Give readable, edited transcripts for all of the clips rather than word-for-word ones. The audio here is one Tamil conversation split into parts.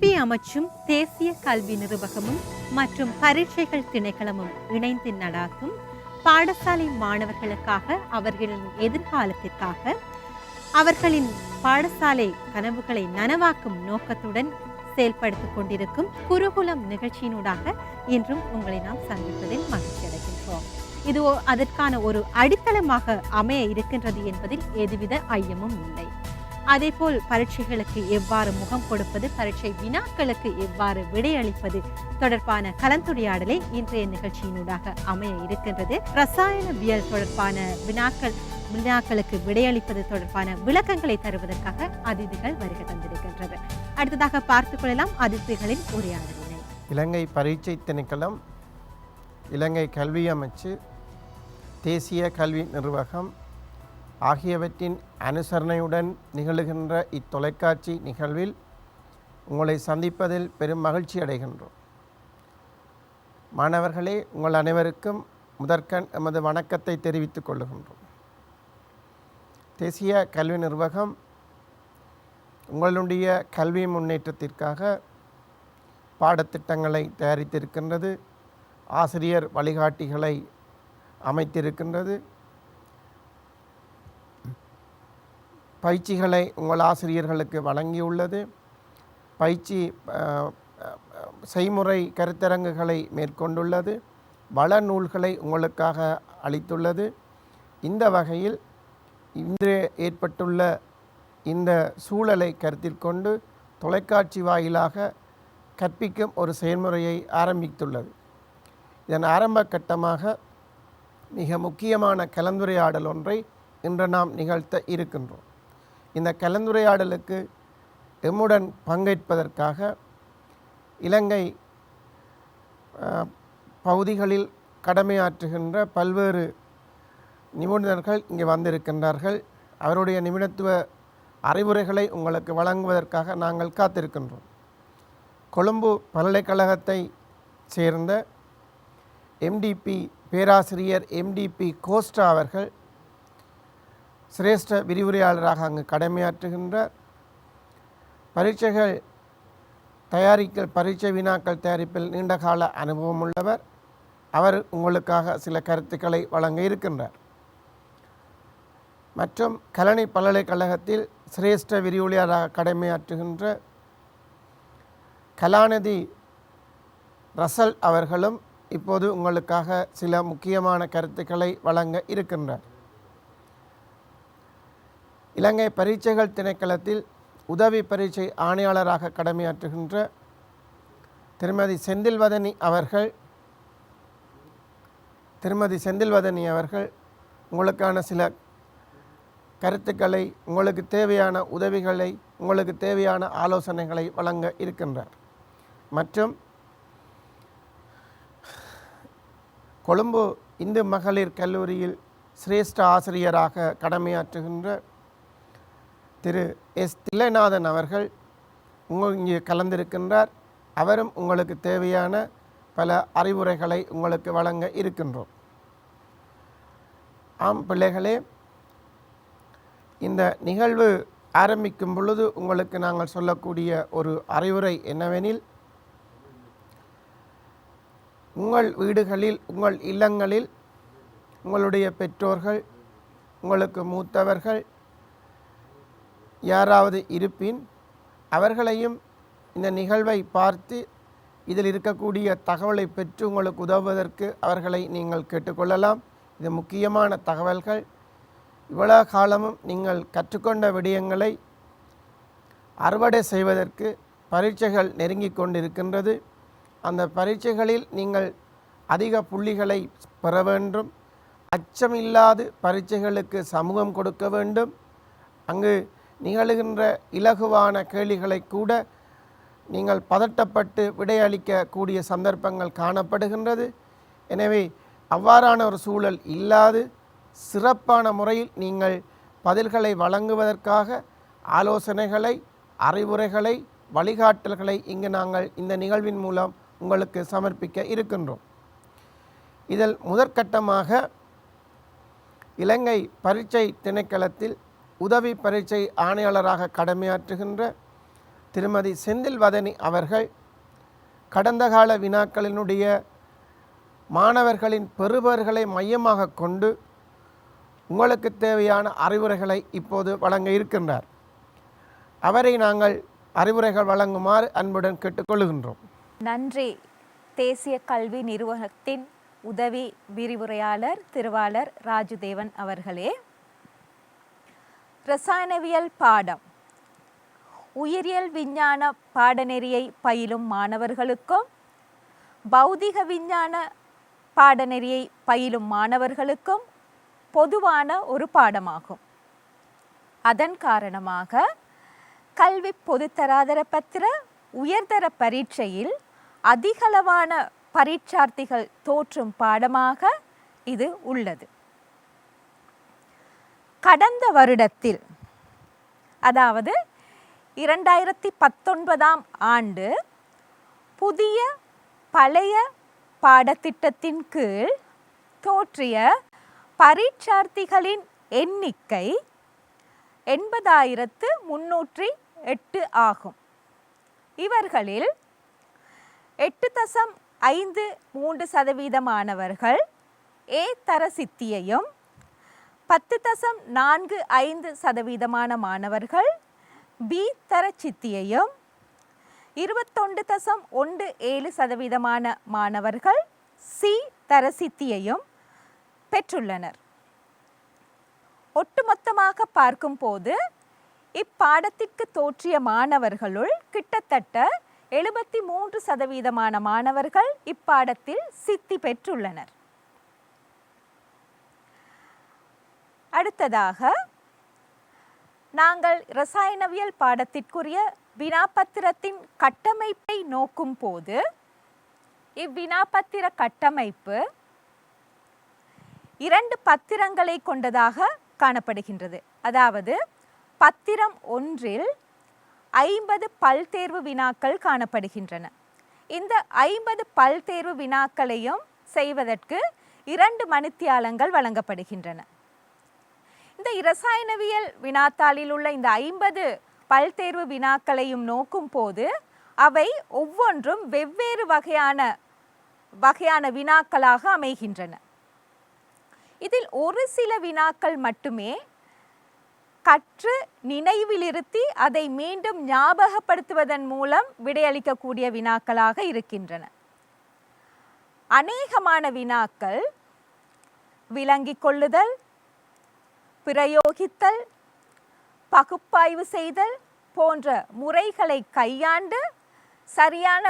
கல்வி அமைச்சும் தேசிய கல்வி நிர்வாகமும் மற்றும் பரீட்சைகள் திணைக்களமும் இணைந்து நடாத்தும் பாடசாலை மாணவர்களுக்காக அவர்களின் எதிர்காலத்திற்காக அவர்களின் பாடசாலை கனவுகளை நனவாக்கும் நோக்கத்துடன் செயல்படுத்திக் கொண்டிருக்கும் குருகுலம் நிகழ்ச்சியினூடாக இன்றும் உங்களை நாம் சந்திப்பதில் மகிழ்ச்சி அடைகின்றோம். இது அதற்கான ஒரு அடித்தளமாக அமைய இருக்கின்றது என்பதில் எதுவித ஐயமும் இல்லை. அதேபோல் பரீட்சைகளுக்கு எவ்வாறு முகம் கொடுப்பது, பரீட்சை வினாக்களுக்கு எவ்வாறு விடையளிப்பது தொடர்பான கலந்துரையாடலே இன்றைய நிகழ்ச்சியினூடாக அமைய இருக்கின்றது. ரசாயனவியல் தொடர்பான வினாக்களுக்கு விடையளிப்பது தொடர்பான விளக்கங்களை தருவதற்காக அதிதிகள் வருகை தந்திருக்கின்றது. அடுத்ததாக பார்த்துக் கொள்ளலாம் அதிதிகளின் உரையாடலினை. இலங்கை பரீட்சை திணைக்களம், இலங்கை கல்வி அமைச்சு, தேசிய கல்வி நிர்வாகம் ஆகியவற்றின் அனுசரணையுடன் நிகழ்கின்ற இத்தொலைக்காட்சி நிகழ்வில் உங்களை சந்திப்பதில் பெரும் மகிழ்ச்சி அடைகின்றோம். மாணவர்களே, உங்கள் அனைவருக்கும் முதற்கண் எமது வணக்கத்தை தெரிவித்துக் கொள்ளுகின்றோம். தேசிய கல்வி நிர்வாகம் உங்களுடைய கல்வி முன்னேற்றத்திற்காக பாடத்திட்டங்களை தயாரித்திருக்கின்றது, ஆசிரியர் வழிகாட்டிகளை அமைத்திருக்கின்றது, பயிற்சிகளை உங்கள் ஆசிரியர்களுக்கு வழங்கியுள்ளது, பயிற்சி செய்முறை கருத்தரங்குகளை மேற்கொண்டுள்ளது, வள நூல்களை உங்களுக்காக அளித்துள்ளது. இந்த வகையில் இன்று ஏற்பட்டுள்ள இந்த சூழலை கருத்தில் கொண்டு தொலைக்காட்சி வாயிலாக கற்பிக்கும் ஒரு செயல்முறையை ஆரம்பித்துள்ளது. இதன் ஆரம்ப கட்டமாக மிக முக்கியமான கலந்துரையாடல் ஒன்றை இன்று நாம் நிகழ்த்த இருக்கின்றோம். இந்த கலந்துரையாடலுக்கு எம்முடன் பங்கேற்பதற்காக இலங்கை பகுதிகளில் கடமையாற்றுகின்ற பல்வேறு நிபுணர்கள் இங்கே வந்திருக்கின்றார்கள். அவருடைய நிபுணத்துவ அறிவுரைகளை உங்களுக்கு வழங்குவதற்காக நாங்கள் காத்திருக்கின்றோம். கொழும்பு பல்கலைக்கழகத்தை சேர்ந்த எம்டிபி பேராசிரியர் எம்டிபி கோஸ்டா அவர்கள் சிரேஷ்ட விரிவுரையாளராக அங்கு கடமையாற்றுகின்றார். பரீட்சைகள் பரீட்சை வினாக்கள் தயாரிப்பில் நீண்டகால அனுபவம் உள்ளவர். அவர் உங்களுக்காக சில கருத்துக்களை வழங்க இருக்கின்றார். மற்றும் கலனி பல்கலைக்கழகத்தில் சிரேஷ்ட விரிவுரையாளராக கடமையாற்றுகின்ற கலாநிதி ரசல் அவர்களும் இப்போது உங்களுக்காக சில முக்கியமான கருத்துக்களை வழங்க இருக்கின்றார். இலங்கை பரீட்சைகள் திணைக்களத்தில் உதவி பரீட்சை ஆணையாளராக கடமையாற்றுகின்ற திருமதி செந்தில்வதனி அவர்கள் உங்களுக்கான சில கருத்துக்களை, உங்களுக்கு தேவையான உதவிகளை, உங்களுக்கு தேவையான ஆலோசனைகளை வழங்க இருக்கின்றார். மற்றும் கொழும்பு இந்து மகளிர் கல்லூரியில் சிரேஷ்ட ஆசிரியராக கடமையாற்றுகின்ற திரு எஸ் தில்லைநாதன் அவர்கள் இங்கே கலந்திருக்கின்றார். அவரும் உங்களுக்கு தேவையான பல அறிவுரைகளை உங்களுக்கு வழங்க இருக்கின்றோம். ஆம் பிள்ளைகளே, இந்த நிகழ்வு ஆரம்பிக்கும் பொழுது உங்களுக்கு நாங்கள் சொல்லக்கூடிய ஒரு அறிவுரை என்னவெனில், உங்கள் வீடுகளில், உங்கள் இல்லங்களில் உங்களுடைய பெற்றோர்கள், உங்களுக்கு மூத்தவர்கள் யாராவது இருப்பின் அவர்களையும் இந்த நிகழ்வை பார்த்து இதில் இருக்கக்கூடிய தகவலை பெற்று உங்களுக்கு உதவுவதற்கு அவர்களை நீங்கள் கேட்டுக்கொள்ளலாம். இது முக்கியமான தகவல்கள். இவ்வளவு காலமும் நீங்கள் கற்றுக்கொண்ட விடயங்களை அறுவடை செய்வதற்கு பரீட்சைகள் நெருங்கி கொண்டிருக்கின்றது. அந்த பரீட்சைகளில் நீங்கள் அதிக புள்ளிகளை பெற வேண்டும். அச்சமில்லாது பரீட்சைகளுக்கு சமூகம் கொடுக்க வேண்டும். அங்கு நிகழ்கின்ற இலகுவான கேள்விகளை கூட நீங்கள் பதட்டப்பட்டு விடையளிக்கக்கூடிய சந்தர்ப்பங்கள் காணப்படுகின்றது. எனவே அவ்வாறான ஒரு சூழல் இல்லாது சிறப்பான முறையில் நீங்கள் பதில்களை வழங்குவதற்காக ஆலோசனைகளை, அறிவுரைகளை, வழிகாட்டல்களை இங்கு நாங்கள் இந்த நிகழ்வின் மூலம் உங்களுக்கு சமர்ப்பிக்க இருக்கின்றோம். இதில் முதற்கட்டமாக இலங்கை பரீட்சை திணைக்களத்தில் உதவி பரீட்சை ஆணையாளராக கடமையாற்றுகின்ற திருமதி செந்தில் வதனி அவர்கள் கடந்த கால வினாக்களினுடைய மாணவர்களின் பெறுபவர்களை மையமாக கொண்டு உங்களுக்கு தேவையான அறிவுரைகளை இப்போது வழங்க இருக்கின்றார். அவரை நாங்கள் அறிவுரைகள் வழங்குமாறு அன்புடன் கேட்டுக்கொள்கின்றோம். நன்றி. தேசிய கல்வி நிறுவனத்தின் உதவி விரிவுரையாளர் திருவாளர் ராஜுதேவன் அவர்களே. இரசாயனவியல் பாடம் உயிரியல் விஞ்ஞான பாடநெறியை பயிலும் மாணவர்களுக்கும் பௌதிக விஞ்ஞான பாடநெறியை பயிலும் மாணவர்களுக்கும் பொதுவான ஒரு பாடமாகும். அதன் காரணமாக கல்வி பொதுத்தராதர பத்திர உயர்தர பரீட்சையில் அதிகளவான பரீட்சார்த்திகள் தோற்றும் பாடமாக இது உள்ளது. கடந்த வருடத்தில், அதாவது 2019ஆம் ஆண்டு புதிய பழைய பாடத்திட்டத்தின் கீழ் தோற்றிய பரீட்சார்த்திகளின் எண்ணிக்கை 80,308 ஆகும். இவர்களில் 8.53% மாணவர்கள் ஏ தர சித்தியையும் 10.45% மாணவர்கள் பி தர சித்தியையும் 21.17% மாணவர்கள் சி தர சித்தியையும் பெற்றுள்ளனர். ஒட்டுமொத்தமாக பார்க்கும்போது இப்பாடத்திற்கு தோற்றிய மாணவர்களுள் கிட்டத்தட்ட 73% மாணவர்கள் இப்பாடத்தில் சித்தி பெற்றுள்ளனர். அடுத்ததாக நாங்கள் இரசாயனவியல் பாடத்திற்குரிய வினாப்பத்திரத்தின் கட்டமைப்பை நோக்கும் போது இவ்வினாப்பத்திர கட்டமைப்பு 2 பத்திரங்களை கொண்டதாக காணப்படுகின்றது. அதாவது பத்திரம் ஒன்றில் 50 பல்தேர்வு வினாக்கள் காணப்படுகின்றன. இந்த 50 பல்தேர்வு வினாக்களையும் செய்வதற்கு 2 மணித்தியாலங்கள் வழங்கப்படுகின்றன. இந்த இரசாயனவியல் வினாத்தாளில் உள்ள இந்த 50 பல்தேர்வு வினாக்களையும் நோக்கும் போது அவை ஒவ்வொன்றும் வெவ்வேறு வகையான வினாக்களாக அமைகின்றன. இதில் ஒரு சில வினாக்கள் மட்டுமே கற்று நினைவிலிருத்தி அதை மீண்டும் ஞாபகப்படுத்துவதன் மூலம் விடையளிக்கக்கூடிய வினாக்களாக இருக்கின்றன. அநேகமான வினாக்கள் விளங்கிக் கொள்ளுதல், பிரயோகித்தல், பகுப்பாய்வு செய்தல் போன்ற முறைகளை கையாண்டு சரியான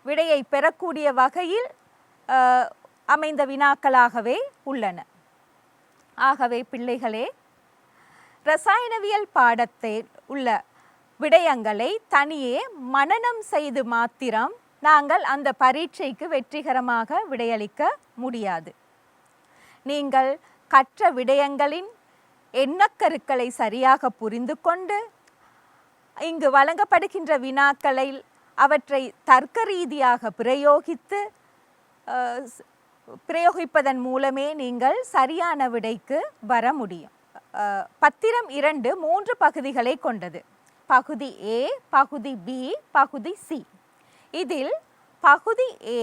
விடையை பெறக்கூடிய வகையில் அமைந்த வினாக்களாகவே உள்ளன. ஆகவே பிள்ளைகளே, இரசாயனவியல் பாடத்தில் உள்ள விடயங்களை தனியே மனனம் செய்து மாத்திரம் நாங்கள் அந்த பரீட்சைக்கு வெற்றிகரமாக விடையளிக்க முடியாது. நீங்கள் கற்ற விடயங்களின் எண்ணக்கருக்களை சரியாக புரிந்து கொண்டு இங்கு வழங்கப்படுகின்ற வினாக்களில் அவற்றை தர்க்க ரீதியாக பிரயோகிப்பதன் மூலமே நீங்கள் சரியான விடைக்கு வர முடியும். பத்திரம் 2 3 பகுதிகளை கொண்டது. பகுதி ஏ, பகுதி பி, பகுதி சி. இதில் பகுதி ஏ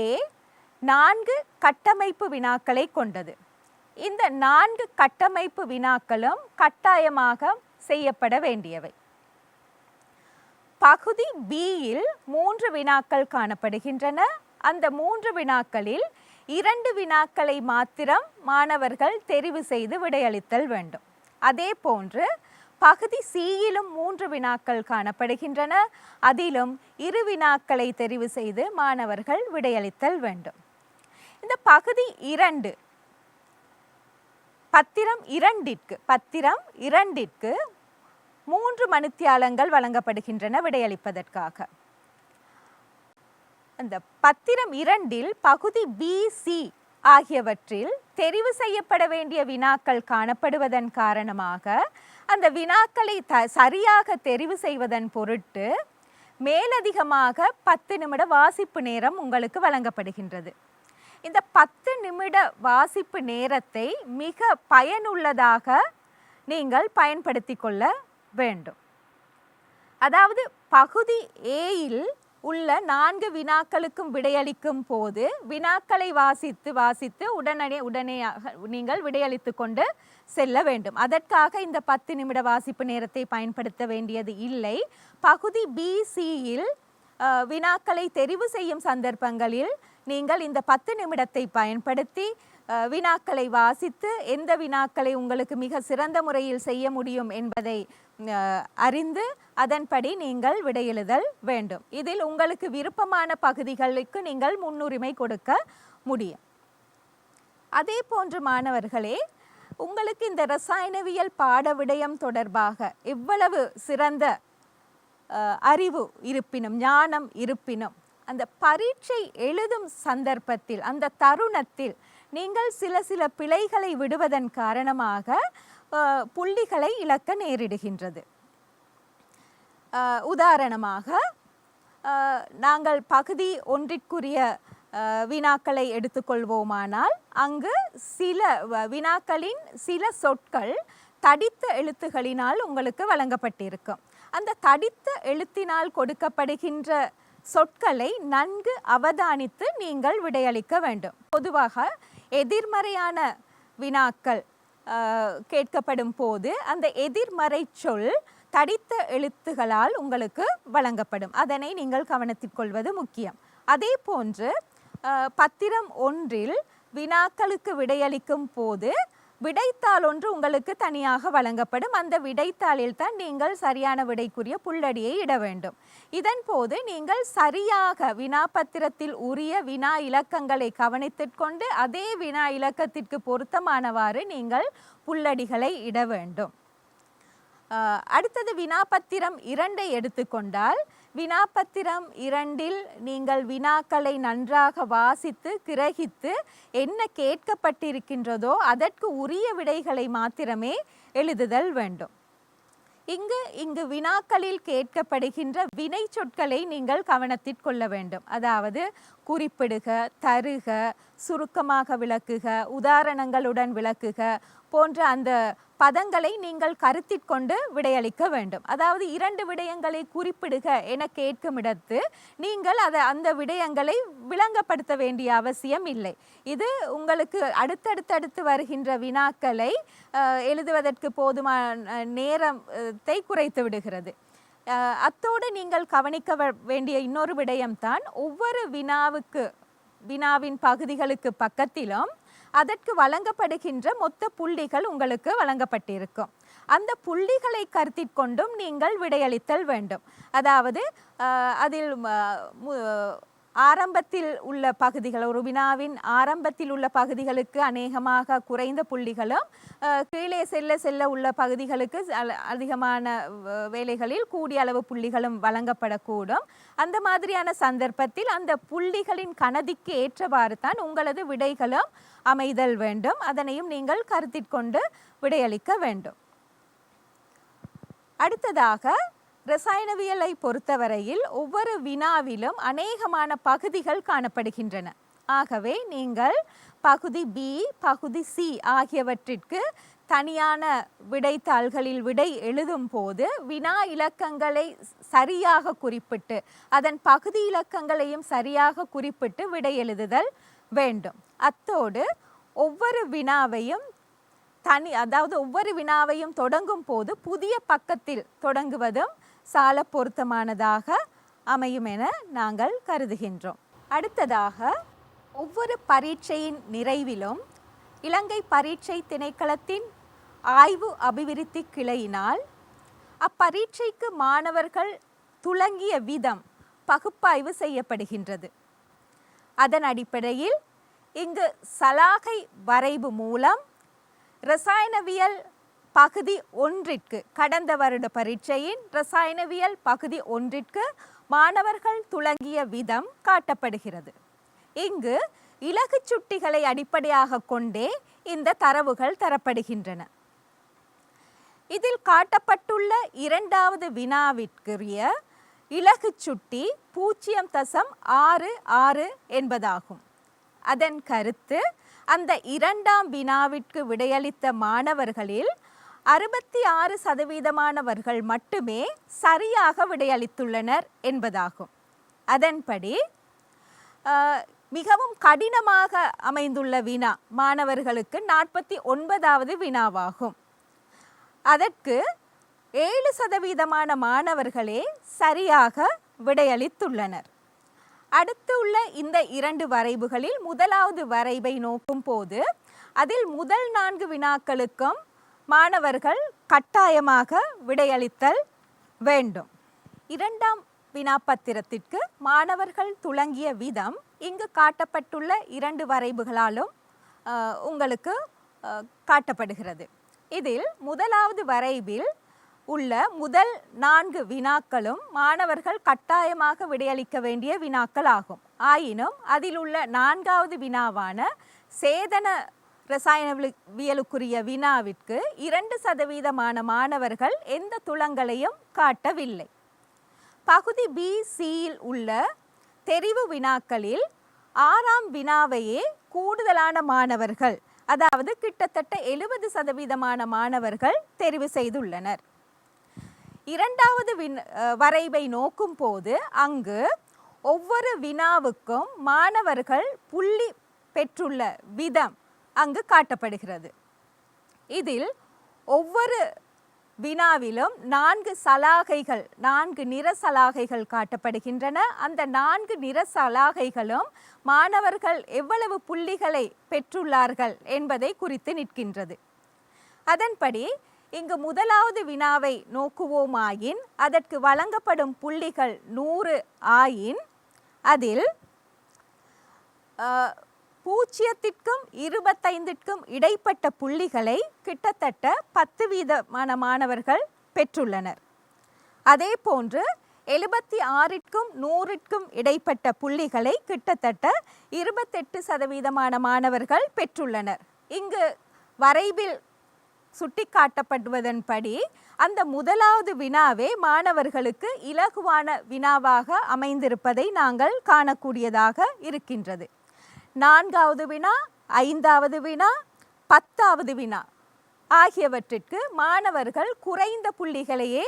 4 கட்டமைப்பு வினாக்களை கொண்டது. இந்த 4 கட்டமைப்பு வினாக்களும் கட்டாயமாக செய்யப்பட வேண்டியவை. பகுதி பியில் 3 வினாக்கள் காணப்படுகின்றன. அந்த 3 வினாக்களில் 2 வினாக்களை மாத்திரம் மாணவர்கள் தெரிவு செய்து விடையளித்தல் வேண்டும். அதே போன்று பகுதி சியிலும் 3 வினாக்கள் காணப்படுகின்றன. அதிலும் 2 வினாக்களை தெரிவு செய்து மாணவர்கள் விடையளித்தல் வேண்டும். இந்த பகுதி 2 பத்திரம் 2ற்கு 3 மணித்தியாலங்கள் வழங்கப்படுகின்றன விடையளிப்பதற்காக. அந்த பத்திரம் 2இல் பகுதி பி, சி ஆகியவற்றில் தெரிவு செய்யப்பட வேண்டிய வினாக்கள் காணப்படுவதன் காரணமாக அந்த வினாக்களை சரியாக தெரிவு செய்வதன் பொருட்டு மேலதிகமாக 10 நிமிட வாசிப்பு நேரம் உங்களுக்கு வழங்கப்படுகின்றது. இந்த 10 நிமிட வாசிப்பு நேரத்தை மிக பயனுள்ளதாக நீங்கள் பயன்படுத்தி கொள்ள வேண்டும். அதாவது பகுதி ஏயில் உள்ள 4 வினாக்களுக்கும் விடையளிக்கும் போது வினாக்களை வாசித்து உடனடியாக நீங்கள் விடையளித்து கொண்டு செல்ல வேண்டும். அதற்காக இந்த 10 நிமிட வாசிப்பு நேரத்தை பயன்படுத்த வேண்டியது இல்லை. பகுதி பிசியில் வினாக்களை தெரிவு செய்யும் சந்தர்ப்பங்களில் நீங்கள் இந்த 10 நிமிடத்தை பயன்படுத்தி வினாக்களை வாசித்து எந்த வினாக்களை உங்களுக்கு மிக சிறந்த முறையில் செய்ய முடியும் என்பதை அறிந்து அதன்படி நீங்கள் விடையெழுதல் வேண்டும். இதில் உங்களுக்கு விருப்பமான பகுதிகளுக்கு நீங்கள் முன்னுரிமை கொடுக்க முடியும். அதே போன்று மாணவர்களே, உங்களுக்கு இந்த ரசாயனவியல் பாட விடயம் தொடர்பாக எவ்வளவு சிறந்த அறிவு இருப்பினும் ஞானம் இருப்பினும் அந்த பரீட்சை எழுதும் சந்தர்ப்பத்தில் அந்த தருணத்தில் நீங்கள் சில பிழைகளை விடுவதன் காரணமாக புள்ளிகளை இழக்க நேரிடுகின்றது. உதாரணமாக நாங்கள் பகுதி ஒன்றிற்குரிய வினாக்களை எடுத்துக்கொள்வோமானால் அங்கு சில வினாக்களின் சில சொற்கள் தடித்த எழுத்துகளினால் உங்களுக்கு வழங்கப்பட்டிருக்கும். அந்த தடித்த எழுத்தினால் கொடுக்கப்படுகின்ற சொற்களை நன்கு அவதானித்து நீங்கள் விடையளிக்க வேண்டும். பொதுவாக எதிர்மறையான வினாக்கள் கேட்கப்படும் போது அந்த எதிர்மறை சொல் தடித்த எழுத்துகளால் உங்களுக்கு வழங்கப்படும். அதனை நீங்கள் கவனத்தில் கொள்வது முக்கியம். அதே போன்று பத்திரம் ஒன்றில் வினாக்களுக்கு விடையளிக்கும் போது விடைத்தாள் ஒன்று உங்களுக்கு தனியாக வழங்கப்படும். அந்த விடைத்தாளில் தான் நீங்கள் சரியான விடைக்குரிய புள்ளடியை இட வேண்டும். இதன் போது நீங்கள் சரியாக வினாபத்திரத்தில் உரிய வினா இலக்கங்களை கவனித்துக்கொண்டு அதே வினா இலக்கத்திற்கு பொருத்தமானவாறு நீங்கள் புள்ளடிகளை இட வேண்டும். அடுத்தது வினாபத்திரம் 2 எடுத்துக்கொண்டால் வினாபத்திரம் 2இல் நீங்கள் வினாக்களை நன்றாக வாசித்து கிரகித்து என்ன கேட்கப்பட்டிருக்கின்றதோ அதற்கு உரிய விடைகளை மாத்திரமே எழுதுதல் வேண்டும். இங்கு வினாக்களில் கேட்கப்படுகின்ற வினை சொற்களை நீங்கள் கவனத்தில் கொள்ள வேண்டும். அதாவது குறிப்பிடுக, தருக, சுருக்கமாக விளக்குக, உதாரணங்களுடன் விளக்குக போன்ற அந்த பதங்களை நீங்கள் கருத்தில் கொண்டு விடையளிக்க வேண்டும். அதாவது 2 விடயங்களை குறிப்பிடுக என கேட்கும் இடத்து நீங்கள் அந்த விடயங்களை விளங்கப்படுத்த வேண்டிய அவசியம் இல்லை. இது உங்களுக்கு அடுத்தடுத்து வருகின்ற வினாக்களை எழுதுவதற்கு போதுமான நேரத்தை குறைத்து விடுகிறது. அத்தோடு நீங்கள் கவனிக்க வேண்டிய இன்னொரு விடயம்தான் ஒவ்வொரு வினாவின் பகுதிகளுக்கு பக்கத்திலும் அதற்கு வழங்கப்படுகின்ற மொத்த புள்ளிகள் உங்களுக்கு வழங்கப்பட்டிருக்கும். அந்த புள்ளிகளை கருத்தில் கொண்டும் நீங்கள் விடையளித்தல் வேண்டும். அதாவது அதில் ஆரம்பத்தில் உள்ள பகுதிகள், ஒரு வினாவின் ஆரம்பத்தில் உள்ள பகுதிகளுக்கு அநேகமாக குறைந்த புள்ளிகளும் கீழே செல்ல உள்ள பகுதிகளுக்கு அதிகமான வேளைகளில் கூடிய அளவு புள்ளிகளும் வழங்கப்படக்கூடும். அந்த மாதிரியான சந்தர்ப்பத்தில் அந்த புள்ளிகளின் கணதிக்கு ஏற்றவாறு தான் உங்களது விடைகளும் அமைதல் வேண்டும். அதனையும் நீங்கள் கருத்தில் கொண்டு விடையளிக்க வேண்டும். அடுத்ததாக ரசாயனவியலை பொறுத்தவரையில் ஒவ்வொரு வினாவிலும் அநேகமான பகுதிகள் காணப்படுகின்றன. ஆகவே நீங்கள் பகுதி பி, பகுதி சி ஆகியவற்றிற்கு தனியான விடைத்தாள்களில் விடை எழுதும் போது வினா இலக்கங்களை சரியாக குறிப்பிட்டு அதன் பகுதி இலக்கங்களையும் சரியாக குறிப்பிட்டு விடை எழுதுதல் வேண்டும். அத்தோடு ஒவ்வொரு வினாவையும் ஒவ்வொரு வினாவையும் தொடங்கும் போது புதிய பக்கத்தில் தொடங்குவதும் சால பொருத்தமானதாக அமையும் என நாங்கள் கருதுகின்றோம். அடுத்ததாக ஒவ்வொரு பரீட்சையின் நிறைவிலும் இலங்கை பரீட்சை திணைக்களத்தின் ஆய்வு அபிவிருத்தி கிளையினால் அப்பரீட்சைக்கு மாணவர்கள் துலங்கிய விதம் பகுப்பாய்வு செய்யப்படுகின்றது. அதன் அடிப்படையில் இங்கு சலாகை வரைவு மூலம் ரசாயனவியல் பகுதி ஒன்றிற்கு கடந்த வருட பரீட்சையின் ரசாயனவியல் பகுதி ஒன்றிற்கு மாணவர்கள் துலங்கிய விதம் காட்டப்படுகிறது. இங்கு இலகு சுட்டிகளை அடிப்படையாக கொண்டே இந்த தரவுகள் தரப்படுகின்றன. இதில் காட்டப்பட்டுள்ள 2வது வினாவிற்குரிய இலகு சுட்டி 0.66 என்பதாகும். அதன் கருத்து அந்த 2ஆம் வினாவிற்கு விடையளித்த மாணவர்களில் 66% மட்டுமே சரியாக விடையளித்துள்ளனர் என்பதாகும். அதன்படி மிகவும் கடினமாக அமைந்துள்ள வினா மாணவர்களுக்கு 49வது வினாவாகும். அதற்கு 7% மாணவர்களே சரியாக விடையளித்துள்ளனர். அடுத்து உள்ள இந்த 2 வரைவுகளில் முதலாவது வரைவை நோக்கும் போது அதில் முதல் 4 வினாக்களுக்கும் மாணவர்கள் கட்டாயமாக விடையளித்தல் வேண்டும். 2ஆம் வினாப்பத்திரத்திற்கு மாணவர்கள் துளங்கிய விதம் இங்கு காட்டப்பட்டுள்ள 2 வரைவுகளாலும் உங்களுக்கு காட்டப்படுகிறது. இதில் முதலாவது வரைவில் உள்ள முதல் 4 வினாக்களும் மாணவர்கள் கட்டாயமாக விடையளிக்க வேண்டிய வினாக்கள் ஆகும். ஆயினும் அதில் உள்ள 4வது வினாவான சேதன ரசாயனவியலுக்குரிய வினாவிற்கு 2% மாணவர்கள் எந்த துளங்களையும் காட்டவில்லை. பகுதி BCயில் உள்ள தெரிவு வினாக்களில் 6ஆம் வினாவையே கூடுதலான மாணவர்கள், அதாவது கிட்டத்தட்ட 70% மாணவர்கள் தெரிவு செய்துள்ளனர். 2வது வரைவை நோக்கும் போது அங்கு ஒவ்வொரு வினாவுக்கும் மாணவர்கள் புள்ளி பெற்றுள்ள விதம் அங்கு காட்டப்படுகிறது. இதில் ஒவ்வொரு வினாவிலும் 4 சலாகைகள், 4 நிற சலாகைகள் காட்டப்படுகின்றன. அந்த 4 நிற சலாகைகளும் மாணவர்கள் எவ்வளவு புள்ளிகளை பெற்றுள்ளார்கள் என்பதை குறித்து நிற்கின்றது. அதன்படி இங்கு முதலாவது வினாவை நோக்குவோமாயின் அதற்கு வழங்கப்படும் புள்ளிகள் 100 ஆயின் அதில் 0க்கும் 25க்கும் இடைப்பட்ட புள்ளிகளை கிட்டத்தட்ட 10% மாணவர்கள் பெற்றுள்ளனர். அதே போன்று 76க்கும் 100க்கும் இடைப்பட்ட புள்ளிகளை கிட்டத்தட்ட 28% மாணவர்கள் பெற்றுள்ளனர். இங்கு வரைவில் சுட்டிக்காட்டப்படுவதன்படி அந்த முதலாவது வினாவே மாணவர்களுக்கு இலகுவான வினாவாக அமைந்திருப்பதை நாங்கள் காணக்கூடியதாக இருக்கின்றது. 4வது வினா, 5வது வினா, 10வது வினா ஆகியவற்றிற்கு மாணவர்கள் குறைந்த புள்ளிகளையே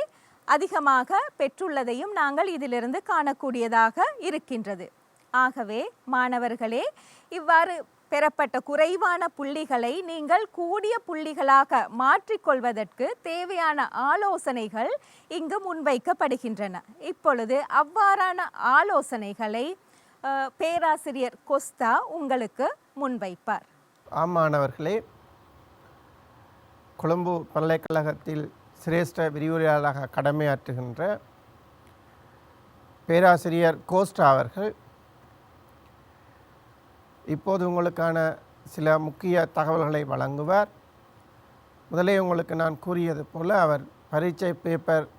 அதிகமாக பெற்றுள்ளதையும் நாங்கள் இதிலிருந்து காணக்கூடியதாக இருக்கின்றது. ஆகவே மாணவர்களே, இவ்வாறு பெறப்பட்ட குறைவான புள்ளிகளை நீங்கள் கூடிய புள்ளிகளாக மாற்றிக்கொள்வதற்கு தேவையான ஆலோசனைகள் இங்கு முன்வைக்கப்படுகின்றன. இப்பொழுது அவ்வாறான ஆலோசனைகளை பேராசிரியர் கொஸ்தா உங்களுக்கு முன்வைப்பார். மாணவர்களே, கொழும்பு பல்கலைக்கழகத்தில் சிரேஷ்ட விரிவுரையாளராக கடமையாற்றுகின்ற பேராசிரியர் கோஸ்டா அவர்கள் இப்போது உங்களுக்கான சில முக்கிய தகவல்களை வழங்குவார். முதலே உங்களுக்கு நான் கூறியது போல் அவர்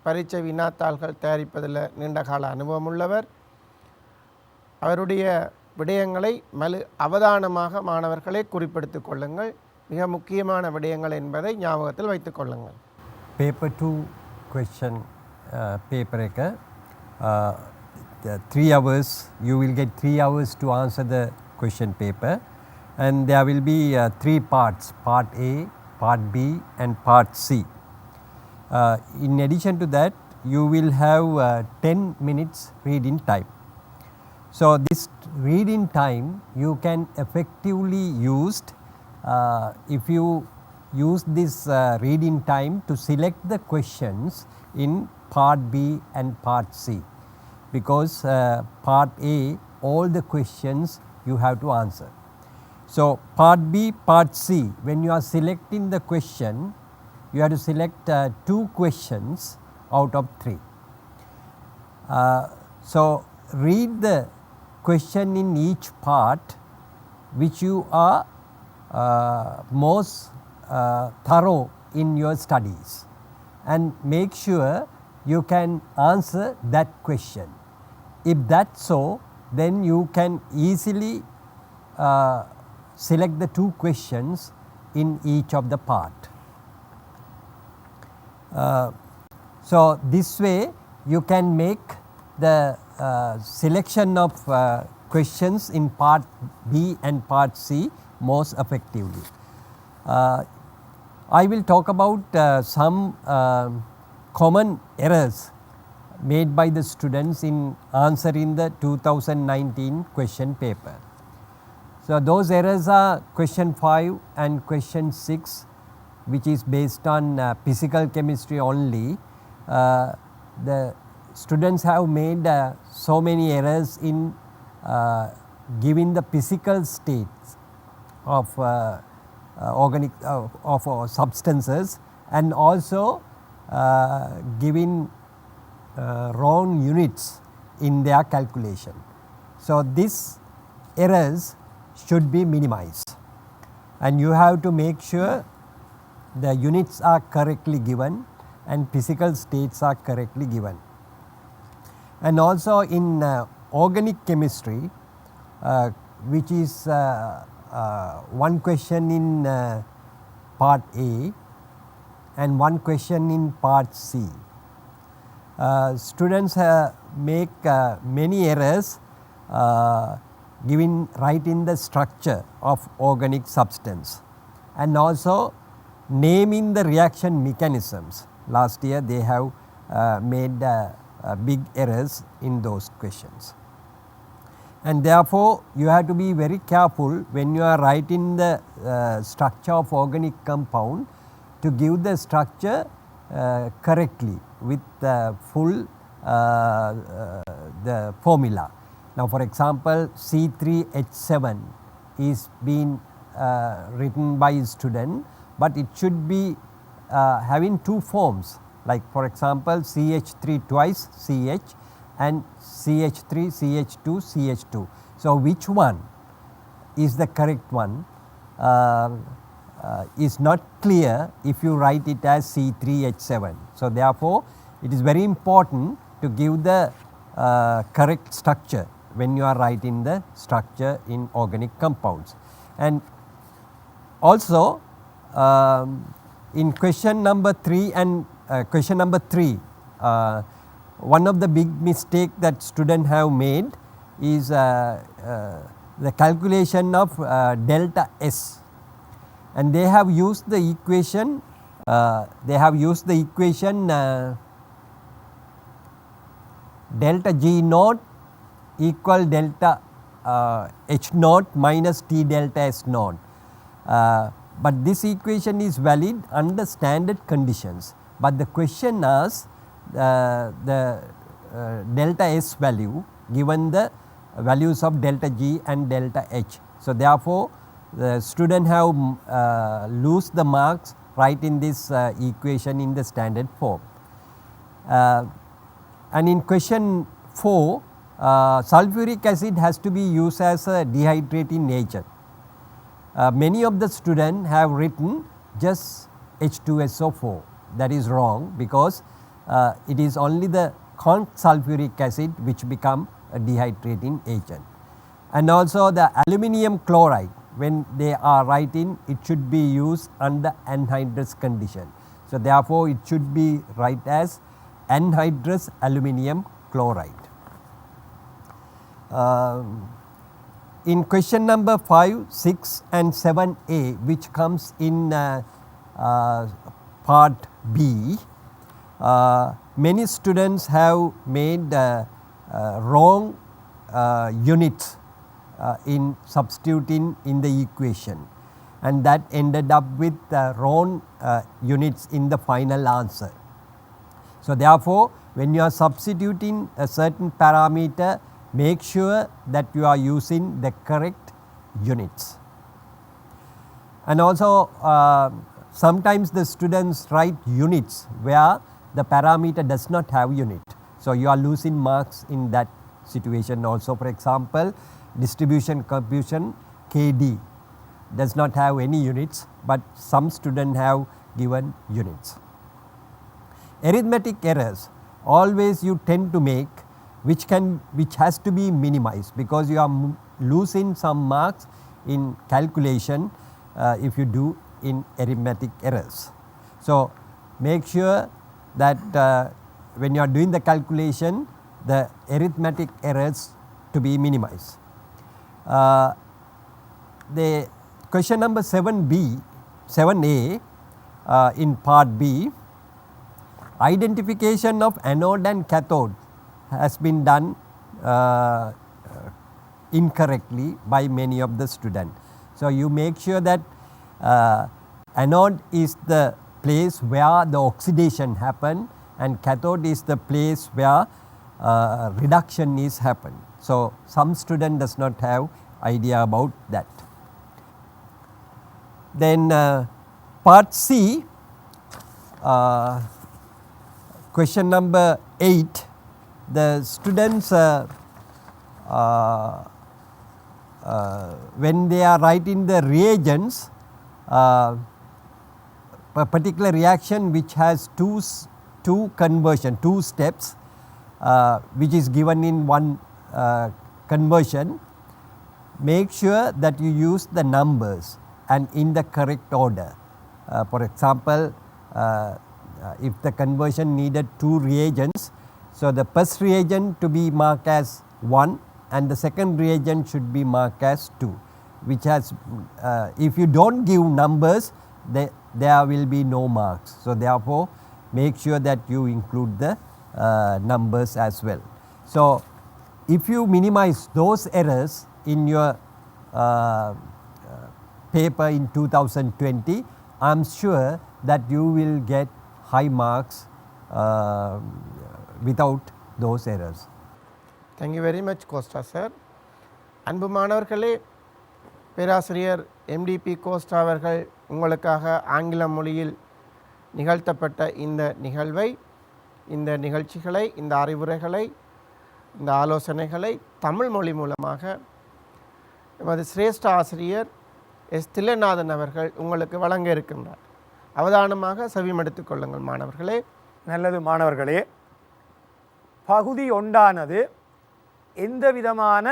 பரீட்சை வினாத்தாள்கள் தயாரிப்பதில் நீண்டகால அனுபவம் உள்ளவர். அவருடைய விடயங்களை அவதானமாக மாணவர்களை குறிப்பிடுத்திக் கொள்ளுங்கள். மிக முக்கியமான விடயங்கள் என்பதை ஞாபகத்தில் வைத்துக் கொள்ளுங்கள். Paper 2 question paper 3 hours, you will get 3 hours to answer the question paper, and there will be 3 parts, part A, part B and part C. In addition to that, you will have 10 minutes reading time. So this reading time you can effectively used if you use this reading time to select the questions in part B and part C, because part A, all the questions you have to answer. So part B, part C, when you are selecting the question, you have to select 2 questions out of 3. So read the question in each part which you are most thorough in your studies, and make sure you can answer that question. If that's so, then you can easily select the 2 questions in each of the part. So this way you can make the selection of questions in part B and part C most effectively. I will talk about some common errors made by the students in answering the 2019 question paper. So, those errors are question 5 and question 6, which is based on physical chemistry only. The students have made so many errors in giving the physical states of organic of substances, and also giving wrong units in their calculation. So, these errors should be minimized, and you have to make sure the units are correctly given and physical states are correctly given. And also in organic chemistry, which is one question in part A and one question in part C. Students make many errors writing the structure of organic substance, and also naming the reaction mechanisms. Last year they have made big errors in those questions, and therefore you have to be very careful when you are writing the structure of organic compound to give the structure correctly with the full the formula. Now, for example, C3H7 is being written by a student, but it should be having two forms, like for example CH3 twice CH and CH3 CH2 CH2. So, which one is the correct one is not clear if you write it as C3H7. So, therefore, it is very important to give the correct structure when you are writing the structure in organic compounds. And also in question number 3 and question number 3, one of the big mistake that students have made is the calculation of delta S, and they have used the equation delta G naught equal delta H naught minus T delta S naught. But this equation is valid under standard conditions, but the question asks the delta S value given the values of delta G and delta H. So, therefore, the student have lose the marks writing this equation in the standard form. And in question 4, sulfuric acid has to be used as a dehydrating agent. Many of the students have written just H2SO4. That is wrong, because it is only the conc sulfuric acid which become a dehydrating agent. And also the aluminum chloride, when they are writing, it should be used under anhydrous condition. So, therefore, it should be write as anhydrous aluminum chloride. In question number 5, 6 and 7a, which comes in part B, many students have made wrong units in substituting in the equation, and that ended up with wrong units in the final answer. So, therefore, when you are substituting a certain parameter, make sure that you are using the correct units. And also sometimes the students write units where the parameter does not have unit. So, you are losing marks in that situation also. For example, distribution coefficient KD does not have any units, but some students have given units. Arithmetic errors always you tend to make, which has to be minimized, because you are losing some marks in calculation if you do in arithmetic errors. So, make sure that when you are doing the calculation, the arithmetic errors to be minimized. The question number 7a, in part B, identification of anode and cathode has been done incorrectly by many of the students. So, you make sure that anode is the place where the oxidation happen and cathode is the place where reduction is happen. So, some student does not have idea about that. Then part C, question number 8, the students when they are writing the reagents, a particular reaction which has two steps which is given in one conversion, make sure that you use the numbers and in the correct order. For example, if the conversion needed 2 reagents, so the first reagent to be marked as 1 and the second reagent should be marked as 2, which has if you do not give numbers, there will be no marks. So, therefore, make sure that you include the numbers as well. So, if you minimize those errors in your paper in 2020, I am sure that you will get high marks without those errors. Thank you very much Costa sir. அன்பு மாணவர்களே, பேராசிரியர் எம்டிபி கோஸ்டா அவர்கள் உங்களுக்காக ஆங்கில மொழியில் நிகழ்த்தப்பட்ட இந்த நிகழ்வை, இந்த நிகழ்ச்சிகளை, இந்த அறிவுரைகளை, இந்த ஆலோசனைகளை தமிழ் மொழி மூலமாக எமது சிரேஷ்ட ஆசிரியர் எஸ் தில்லைநாதன் அவர்கள் உங்களுக்கு வழங்க இருக்கின்றார். அவதானமாக செவிமடுத்துக் கொள்ளுங்கள் மாணவர்களே. நல்லது மாணவர்களே, பகுதி ஒன்றானது எந்த விதமான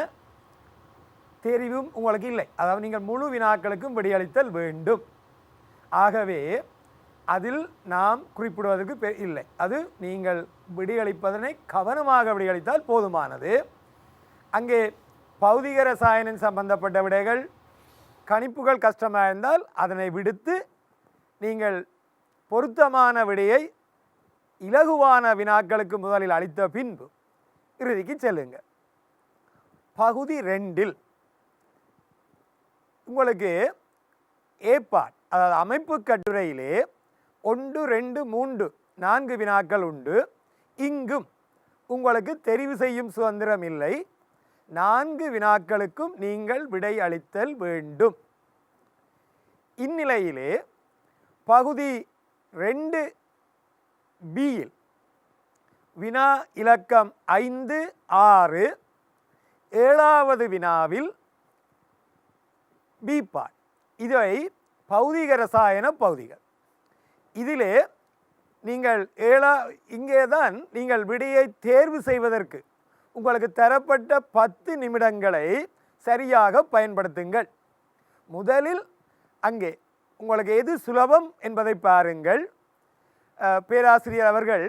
தெரிவும் உங்களுக்கு இல்லை. அதாவது நீங்கள் முழு வினாக்களுக்கும் விடையளித்தல் வேண்டும். ஆகவே அதில் நாம் குறிப்பிடுவதற்கு இல்லை. அது நீங்கள் விடையளிப்பதனை கவனமாக விடையளித்தால் போதுமானது. அங்கே பௌதிக ரசாயனம் சம்பந்தப்பட்ட விடைகள், கணிப்புகள் கஷ்டமாக இருந்தால் அதனை விடுத்து நீங்கள் பொருத்தமான விடையை இலகுவான வினாக்களுக்கு முதலில் அளித்த பின்பு இறுதிக்கு செல்லுங்க. பகுதி 2இல் உங்களுக்கு ஏற்பாடு, அதாவது அமைப்பு கட்டுரையிலே 1, 2, 3, 4 வினாக்கள் உண்டு. இங்கும் உங்களுக்கு தெரிவு செய்யும் சுதந்திரம் இல்லை. 4 வினாக்களுக்கும் நீங்கள் விடை அளித்தல் வேண்டும். இந்நிலையிலே பகுதி 2Bயில் வினா இலக்கம் 5, 6, 7வது வினாவில் B part, இதை பௌதிக ரசாயன பகுதிகள். இதிலே நீங்கள் இங்கே தான் நீங்கள் விடையை தேர்வு செய்வதற்கு உங்களுக்கு தரப்பட்ட 10 நிமிடங்களை சரியாக பயன்படுத்துங்கள். முதலில் அங்கே உங்களுக்கு எது சுலபம் என்பதை பாருங்கள். பேராசிரியர் அவர்கள்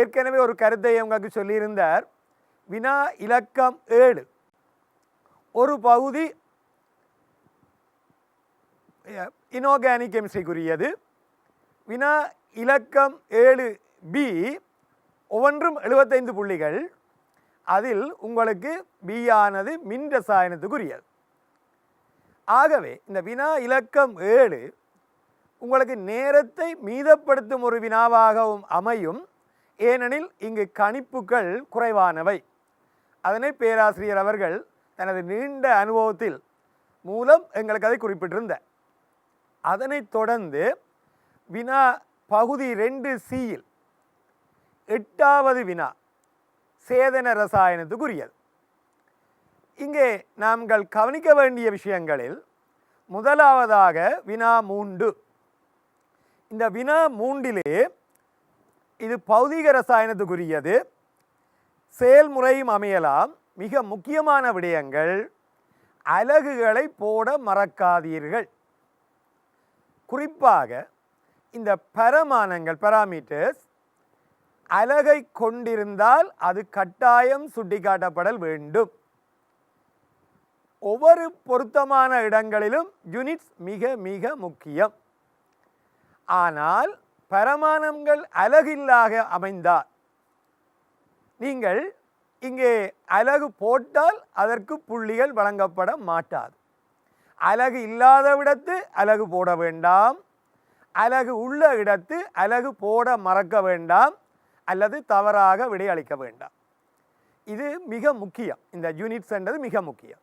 ஏற்கனவே ஒரு கருத்தை உங்களுக்கு சொல்லியிருந்தார். வினா இலக்கம் 7 ஒரு பகுதி இன்ஆர்கானிக் கெமிஸ்ட்ரிக்குரியது. வினா இலக்கம் 7B ஒவ்வொன்றும் 75 புள்ளிகள். அதில் உங்களுக்கு B ஆனது மின் ரசாயனத்துக்குரியது. ஆகவே இந்த வினா இலக்கம் 7 உங்களுக்கு நேரத்தை மீதப்படுத்தும் ஒரு வினாவாகவும் அமையும். ஏனெனில் இங்கு கணிப்புகள் குறைவானவை. அதனை பேராசிரியர் அவர்கள் தனது நீண்ட அனுபவத்தில் மூலம் எங்களுக்கு அதை குறிப்பிட்டிருந்தார். அதனைத் தொடர்ந்து வினா பகுதி 2Cயில் 8வது வினா சேதன ரசாயனத்துக்குரியது. இங்கே நாங்கள் கவனிக்க வேண்டிய விஷயங்களில் முதலாவதாக வினா 3. இந்த வினா 3லே இது பௌதிக ரசாயனத்துக்குரியது. செயல்முறையும் அமையலாம். மிக முக்கியமான விடயங்கள், அலகுகளை போட மறக்காதீர்கள். குறிப்பாக இந்த பரமானங்கள், பாராமீட்டர்ஸ், அலகை கொண்டிருந்தால் அது கட்டாயம் சுட்டிக்காட்டப்படல் வேண்டும். ஒவ்வொரு பொருத்தமான இடங்களிலும் யூனிட்ஸ் மிக மிக முக்கியம். ஆனால் பரமாணங்கள் அலகில்லாக அமைந்தால் நீங்கள் இங்கே அலகு போட்டால் அதற்கு புள்ளிகள் வழங்கப்பட மாட்டாது. அலகு இல்லாத இடத்து அலகு போட வேண்டாம், அலகு உள்ள இடத்து அலகு போட மறக்க வேண்டாம், அல்லது தவறாக விடையளிக்க வேண்டாம். இது மிக முக்கியம். இந்த யூனிட்ஸ் என்றது மிக முக்கியம்.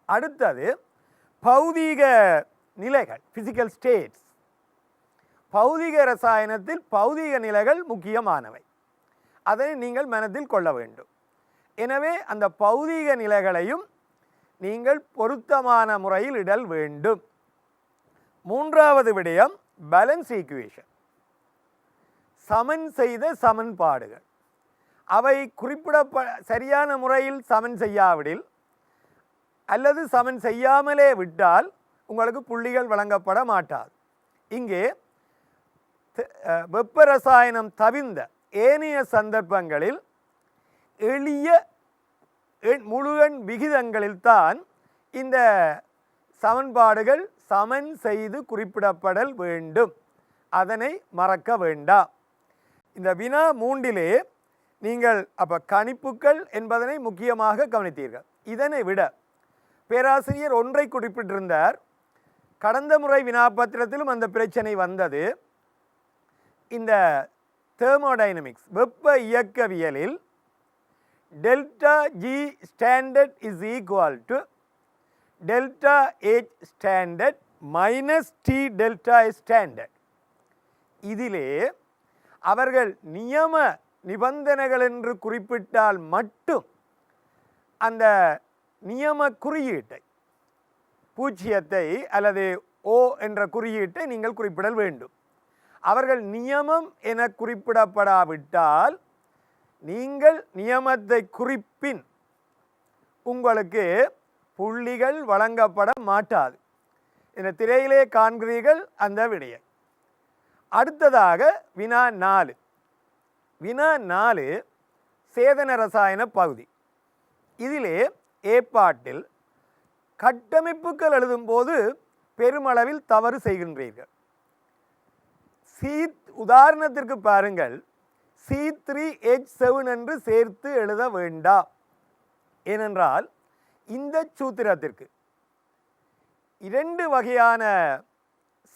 அடுத்தது பௌதீக நிலைகள், பிசிக்கல் ஸ்டேட்ஸ். பௌதீக ரசாயனத்தில் பௌதீக நிலைகள் முக்கியமானவை. அதை நீங்கள் மனதில் கொள்ள வேண்டும். எனவே அந்த பௌதீக நிலைகளையும் நீங்கள் பொருத்தமான முறையில் இடல் வேண்டும். மூன்றாவது விடயம் பேலன்ஸ் ஈக்குவேஷன், சமன் செய்த சமன்பாடுகள். அவை சரியான முறையில் சமன் செய்யாவிடில் அல்லது சமன் செய்யாமலே விட்டால் உங்களுக்கு புள்ளிகள் வழங்கப்பட மாட்டாது. இங்கே வெப்ப ரசாயனம் தவிர்ந்த ஏனைய சந்தர்ப்பங்களில் எளிய முழு எண் விகிதங்களில்தான் இந்த சமன்பாடுகள் சமன் செய்து குறிப்பிடப்படல் வேண்டும். அதனை மறக்க வேண்டாம். இந்த வினா 3 நீங்கள் அப்போ கணிப்புகள் என்பதனை முக்கியமாக கவனித்தீர்கள். இதனை விட பேராசிரியர் ஒன்றை குறிப்பிட்டிருந்தார். கடந்த முறை வினாபத்திரத்திலும் அந்த பிரச்சனை வந்தது. இந்த தெர்மோடைனமிக்ஸ் வெப்ப இயக்கவியலில் delta G standard is equal to delta H standard minus T delta standard. இதிலே அவர்கள் நியம நிபந்தனைகள் என்று குறிப்பிட்டால் மட்டும் அந்த நியம குறியீட்டை, பூஜ்ஜியத்தை அல்லது ஓ என்ற குறியீட்டை நீங்கள் குறிப்பிடல் வேண்டும். அவர்கள் நியமம் என குறிப்பிடப்படாவிட்டால் நீங்கள் நியமத்தை குறிப்பின் உங்களுக்கு புள்ளிகள் வழங்கப்பட மாட்டாது. இந்த திரையிலே காண்கிறீர்கள் அந்த விடையை. அடுத்ததாக வினா 4. வினா 4 சேதன ரசாயன பகுதி. இதிலே ஏற்பாட்டில் கட்டமைப்புகள் எழுதும்போது பெருமளவில் தவறு செய்கின்றீர்கள். உதாரணத்திற்கு பாருங்கள், C3H7 என்று சேர்த்து எழுத வேண்டாம். ஏனென்றால் இந்த சூத்திரத்திற்கு 2 வகையான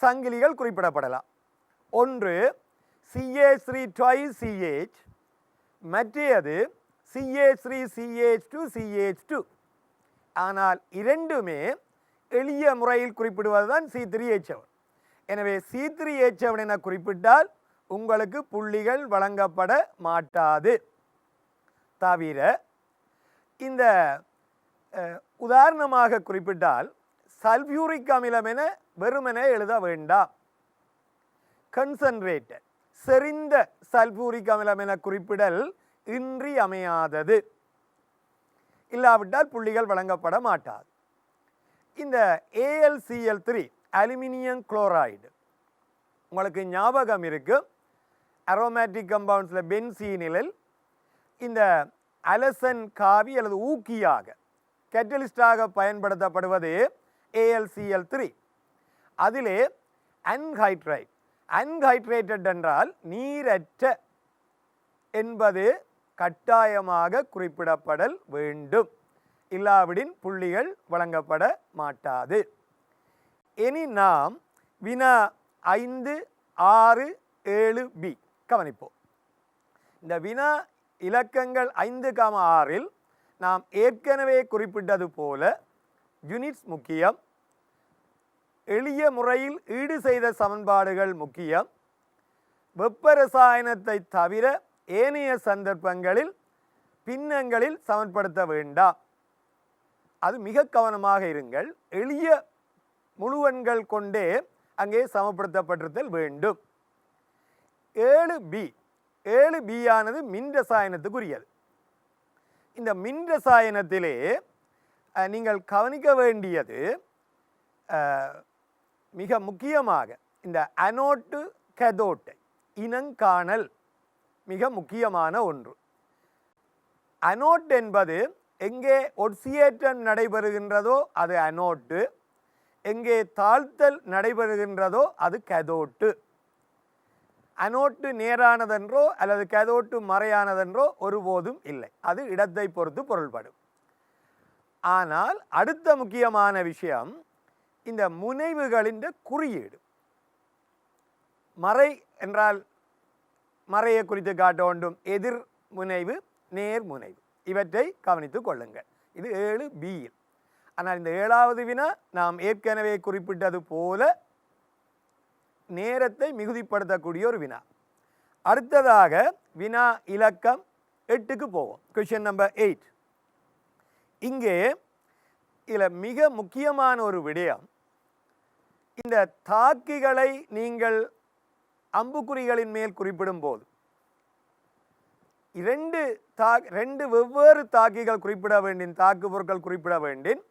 சங்கிலிகள் குறிப்பிடப்படலாம். ஒன்று CH3 twice CH, மற்றது CH3 CH2 CH2. ஆனால் இரண்டுமே எளிய முறையில் குறிப்பிடுவதுதான் C3H7. எனவே C3H7 என குறிப்பிட்டால் உங்களுக்கு புள்ளிகள் வழங்கப்பட மாட்டாது. தவிர இந்த உதாரணமாக குறிப்பிட்டால் சல்பியூரிக் அமிலம் என வெறுமனே எழுத வேண்டாம். கன்சன்ட்ரேட்டட் செறிந்த சல்பியூரிக் அமிலம் என குறிப்பிடல் இன்றியமையாதது. இல்லாவிட்டால் புள்ளிகள் வழங்கப்பட மாட்டாது. இந்த AlCl3 அலுமினியம் குளோரைடு உங்களுக்கு ஞாபகம் இருக்கு. அரோமேட்டிக் கம்பவுண்ட்ஸில் பென்சீனில் இந்த அலசன் காவி அல்லது ஊக்கியாக கேட்டலிஸ்டாக பயன்படுத்தப்படுவது AlCl3. அதிலே அன்ஹைட்ரைட், அன்ஹைட்ரேட்டட் என்றால் நீரற்ற என்பது கட்டாயமாக குறிப்பிடப்படல் வேண்டும். இல்லாவிடின் புள்ளிகள் வழங்கப்பட மாட்டாது. இனி நாம் வினா 5, 6, 7B கவனிப்போம். இந்த வினா இலக்கங்கள் 5, 6 நாம் ஏற்கனவே குறிப்பிட்டது போல யூனிட்ஸ் முக்கியம், எளிய முறையில் ஈடு செய்த சமன்பாடுகள் முக்கியம். வெப்ப ரசாயனத்தை தவிர ஏனைய சந்தர்ப்பங்களில் பின்னங்களில் சமன்படுத்த வேண்டாம். அது மிக கவனமாக இருங்கள். எளிய முழுவெண்கள் கொண்டே அங்கே சமப்படுத்தப்பட்டிருத்தல் வேண்டும். 7B ஆனது மின் ரசாயனத்துக்குரியது. இந்த மின் ரசாயனத்திலே நீங்கள் கவனிக்க வேண்டியது மிக முக்கியமாக இந்த அனோட்டு கேதோட்டை இனங்காணல் மிக முக்கியமான ஒன்று. அனோட் என்பது எங்கே ஒட்சியேற்றம் நடைபெறுகின்றதோ அது அனோட்டு, எங்கே தாழ்த்தல் நடைபெறுகின்றதோ அது கேதோட்டு. அனோட்டு நேரானதென்றோ அல்லது கதோட்டு மறையானதென்றோ ஒருபோதும் இல்லை. அது இடத்தை பொறுத்து பொருள்படும். ஆனால் அடுத்த முக்கியமான விஷயம் இந்த முனைவுகளின் குறியீடு. மறை என்றால் மறையை குறித்து காட்ட வேண்டும். எதிர் முனைவு, நேர் முனைவு, இவற்றை கவனித்துக் கொள்ளுங்கள். இது 7Bயில். ஆனால் இந்த 7வது வினா நாம் ஏற்கனவே குறிப்பிட்டது போல நேரத்தை மிகுதிப்படுத்தக்கூடிய ஒரு வினா. அடுத்ததாக வினா இலக்கம் 8க்கு போவோம். Question number 8. இங்கே இதில் மிக முக்கியமான ஒரு விடயம், இந்த தாக்கிகளை நீங்கள் அம்புக்குறிகளின் மேல் குறிப்பிடும் போது ரெண்டு வெவ்வேறு தாக்கிகள் குறிப்பிட வேண்டின், தாக்கு பொருட்கள் குறிப்பிட வேண்டின்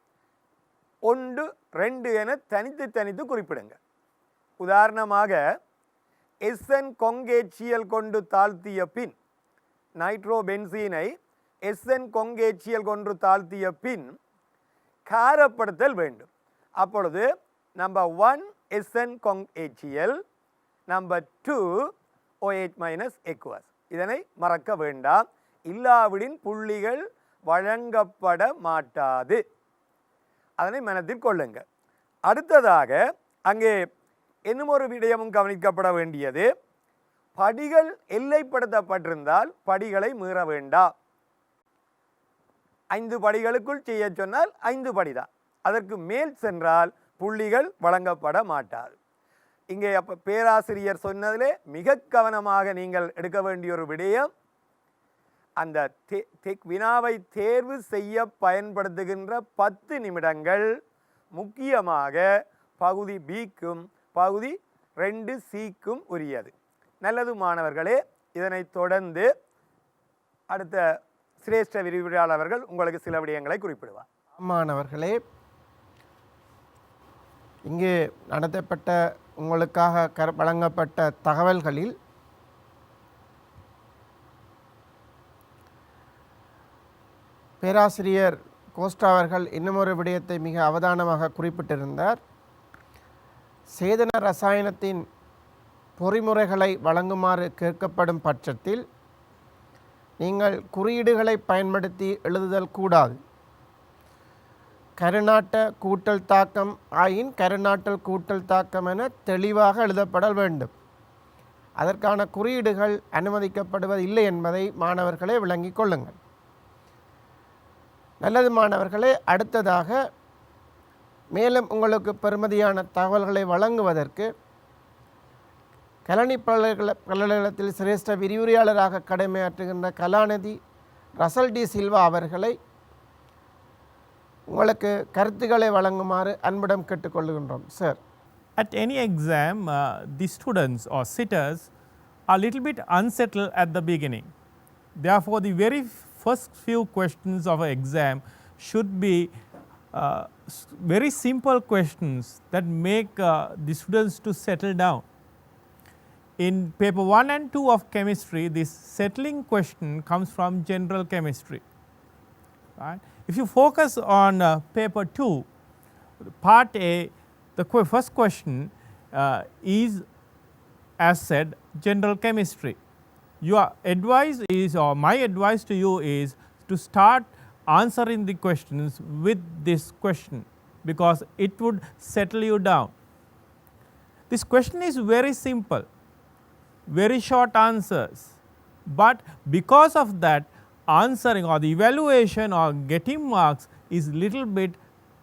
1, 2 என தனித்து குறிப்பிடுங்க. உதாரணமாக எஸ்என் கொங்கேச்சியல் கொண்டு தாழ்த்திய பின், நைட்ரோபென்சீனை எஸ்என் கொங்கேச்சியல் கொண்டு தாழ்த்திய பின் காரப்படுத்தல் வேண்டும். அப்பொழுது நம்பர் 1 எஸ்என் கொங்கேச்சியல், நம்பர் 2 OH- aqueous. இதனை மறக்க வேண்டாம். இல்லாவிடின் புள்ளிகள் வழங்கப்பட மாட்டாது. அதனை மனத்தில் கொள்ளுங்கள். அடுத்ததாக அங்கே இன்னும் ஒரு விடயமும் கவனிக்கப்பட வேண்டியது, படிகள் எல்லைப்படுத்தப்பட்டிருந்தால் படிகளை மீற வேண்டாம். 5 படிகளுக்குள் செய்ய சொன்னால் 5 படிதான். அதற்கு மேல் சென்றால் புள்ளிகள் வழங்கப்பட மாட்டாது. இங்கே அப்போ பேராசிரியர் சொன்னதிலே மிக கவனமாக நீங்கள் எடுக்க வேண்டிய ஒரு விடயம், அந்த வினாவை தேர்வு செய்ய பயன்படுத்துகின்ற 10 நிமிடங்கள் முக்கியமாக பகுதி பிக்கும் பகுதி 2Cக்கும் உரியது. நல்லது மாணவர்களே, இதனைத் தொடர்ந்து அடுத்த சிரேஷ்ட விரிவுரையாளர் அவர்கள் உங்களுக்கு சில விடயங்களை குறிப்பிடுவார். மாணவர்களே, இங்கே நடத்தப்பட்ட உங்களுக்காக வழங்கப்பட்ட தகவல்களில் பேராசிரியர் கோஸ்டா அவர்கள் இன்னுமொரு விடயத்தை மிக அவதானமாக குறிப்பிட்டிருந்தார். சேதன ரசாயனத்தின் பொறிமுறைகளை வழங்குமாறு கேட்கப்படும் பட்சத்தில் நீங்கள் குறியீடுகளை பயன்படுத்தி எழுதுதல் கூடாது. கருநாட்ட கூட்டல் தாக்கம் ஆயின் கருநாட்டல் கூட்டல் தாக்கம் என தெளிவாக எழுதப்பட வேண்டும். அதற்கான குறியீடுகள் அனுமதிக்கப்படுவதில்லை என்பதை மாணவர்களே விளங்கிக் கொள்ளுங்கள். நல்லது மாணவர்களே, அடுத்ததாக மேலும் உங்களுக்கு பெறுமதியான தகவல்களை வழங்குவதற்கு கலனி பல்கலைக்கழகத்தில் சிரேஷ்ட விரிவுரையாளராக கடமையாற்றுகின்ற கலாநிதி ரசல் டி சில்வா அவர்களை உங்களுக்கு கருத்துக்களை வழங்குமாறு அன்புடன் கேட்டுக்கொள்கின்றோம். Sir, At any exam, the students or sitters are a little bit unsettled at the beginning. Therefore, the very first few questions of an exam should be very simple questions that make the students to settle down. In paper 1 and 2 of chemistry, this settling question comes from general chemistry. Right? If you focus on paper 2, part A, the first question is, as said, general chemistry. Your advice is, or my advice to you is, to start answering the questions with this question, because it would settle you down. This question is very simple, very short answers, but because of that, answering or the evaluation or getting marks is little bit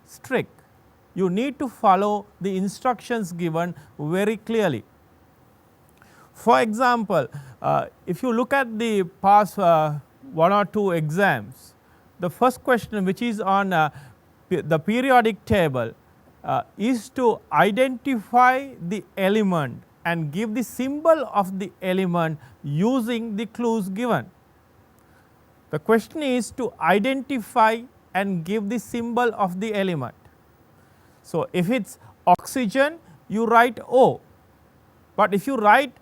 strict. You need to follow the instructions given very clearly. For example, if you look at the past 1 or 2 exams, the first question, which is on the periodic table, is to identify the element and give the symbol of the element using the clues given. The question is to identify and give the symbol of the element. So, if it is oxygen, you write O, but if you write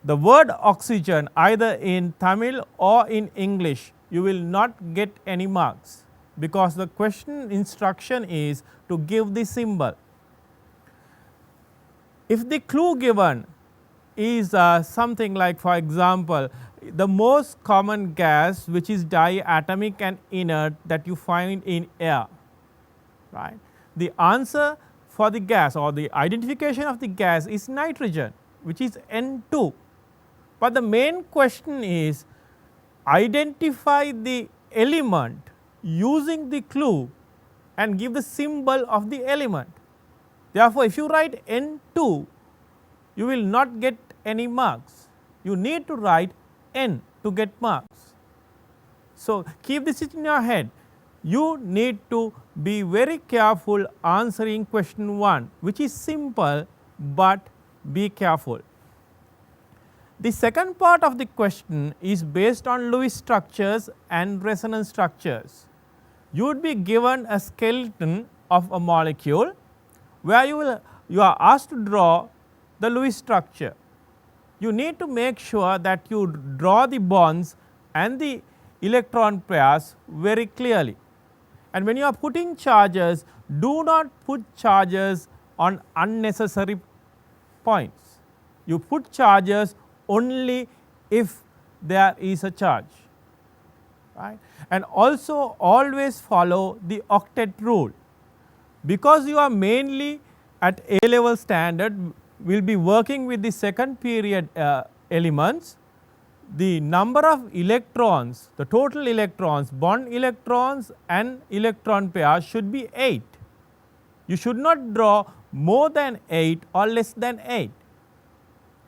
the word oxygen either in Tamil or in English, you will not get any marks, because the question instruction is to give the symbol. If the clue given is something like, for example, the most common gas which is diatomic and inert that you find in air, right. The answer for the gas or the identification of the gas is nitrogen, which is N2. But the main question is identify the element using the clue and give the symbol of the element. Therefore, if you write N2, you will not get any marks. You need to write N to get marks. So, keep this in your head. You need to be very careful answering question 1, which is simple, but be careful. The second part of the question is based on Lewis structures and resonance structures. You would be given a skeleton of a molecule where you are asked to draw the Lewis structure. You need to make sure that you draw the bonds and the electron pairs very clearly. And when you are putting charges, do not put charges on unnecessary points. You put charges only if there is a charge, right. And also always follow the octet rule. Because you are mainly at A level standard, will be working with the second period elements, the number of electrons, the total electrons, bond electrons and electron pairs should be 8. You should not draw more than 8 or less than 8,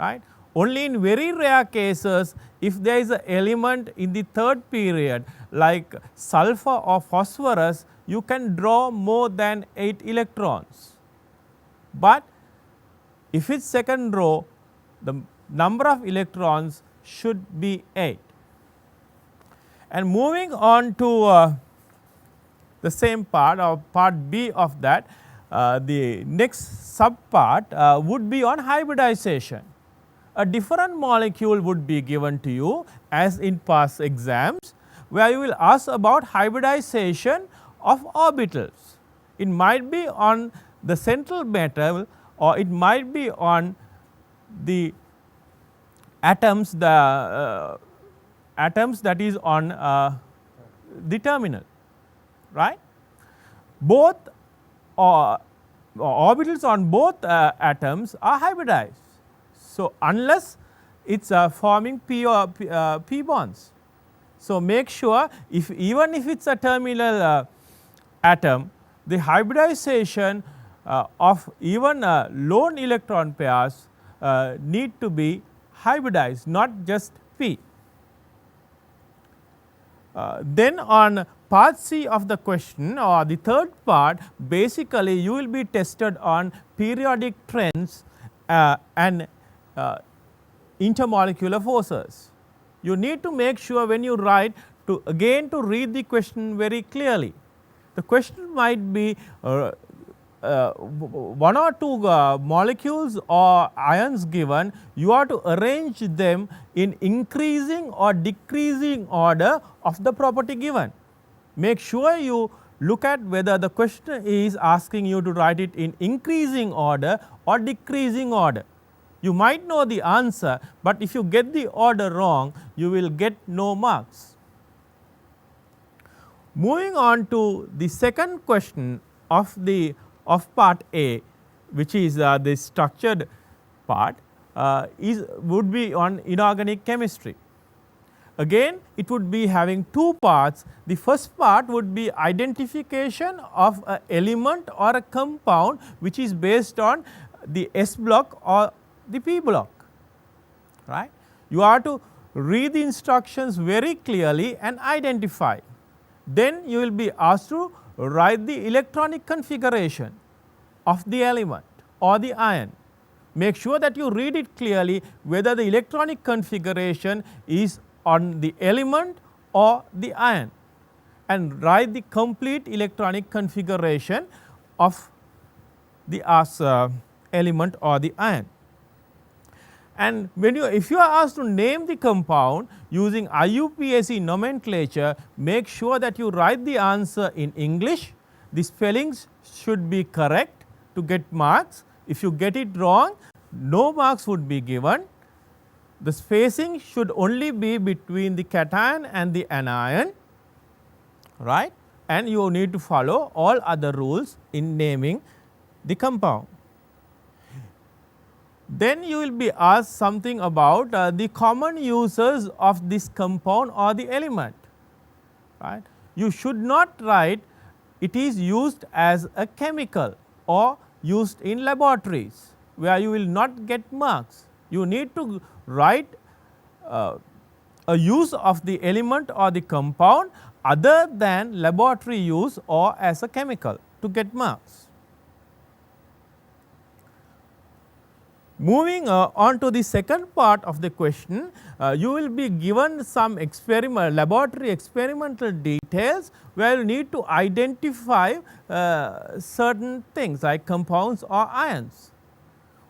right. Only in very rare cases, if there is an element in the third period like sulfur or phosphorus, you can draw more than 8 electrons. But if it's second row, the number of electrons should be 8. And moving on to the same part or part B of that, the next sub part would be on hybridization. A different molecule would be given to you as in past exams, where you will ask about hybridization of orbitals. It might be on the central metal or it might be on the atoms, atoms that is on the terminal, right. Both orbitals on both atoms are hybridized. So, unless it is forming p or p bonds. So, make sure even if it is a terminal atom, the hybridization of even lone electron pairs need to be hybridized, not just p. Then on part C of the question or the third part, basically you will be tested on periodic trends and intermolecular forces. You need to make sure when you write to again to read the question very clearly. The question might be one or two molecules or ions given, you are to arrange them in increasing or decreasing order of the property given. Make sure you look at whether the question is asking you to write it in increasing order or decreasing order. You might know the answer, but if you get the order wrong, you will get no marks. Moving on to the second question of part A, which is the structured part, would be on inorganic chemistry. Again, it would be having two parts. The first part would be identification of an element or a compound which is based on the S block or the P block, right. You are to read the instructions very clearly and identify. Then you will be asked to write the electronic configuration of the element or the ion. Make sure that you read it clearly whether the electronic configuration is on the element or the ion, and write the complete electronic configuration of the element or the ion. And when if you are asked to name the compound using IUPAC nomenclature, make sure that you write the answer in English. The spellings should be correct to get marks. If you get it wrong, no marks would be given. the spacing should only be between the cation and the anion, right? And you need to follow all other rules in naming the compound. Then you will be asked something about the common uses of this compound or the element, right. You should not write it is used as a chemical or used in laboratories, where you will not get marks. You need to write a use of the element or the compound other than laboratory use or as a chemical to get marks. Moving on to the second part of the question, you will be given some laboratory experimental details where you need to identify certain things like compounds or ions,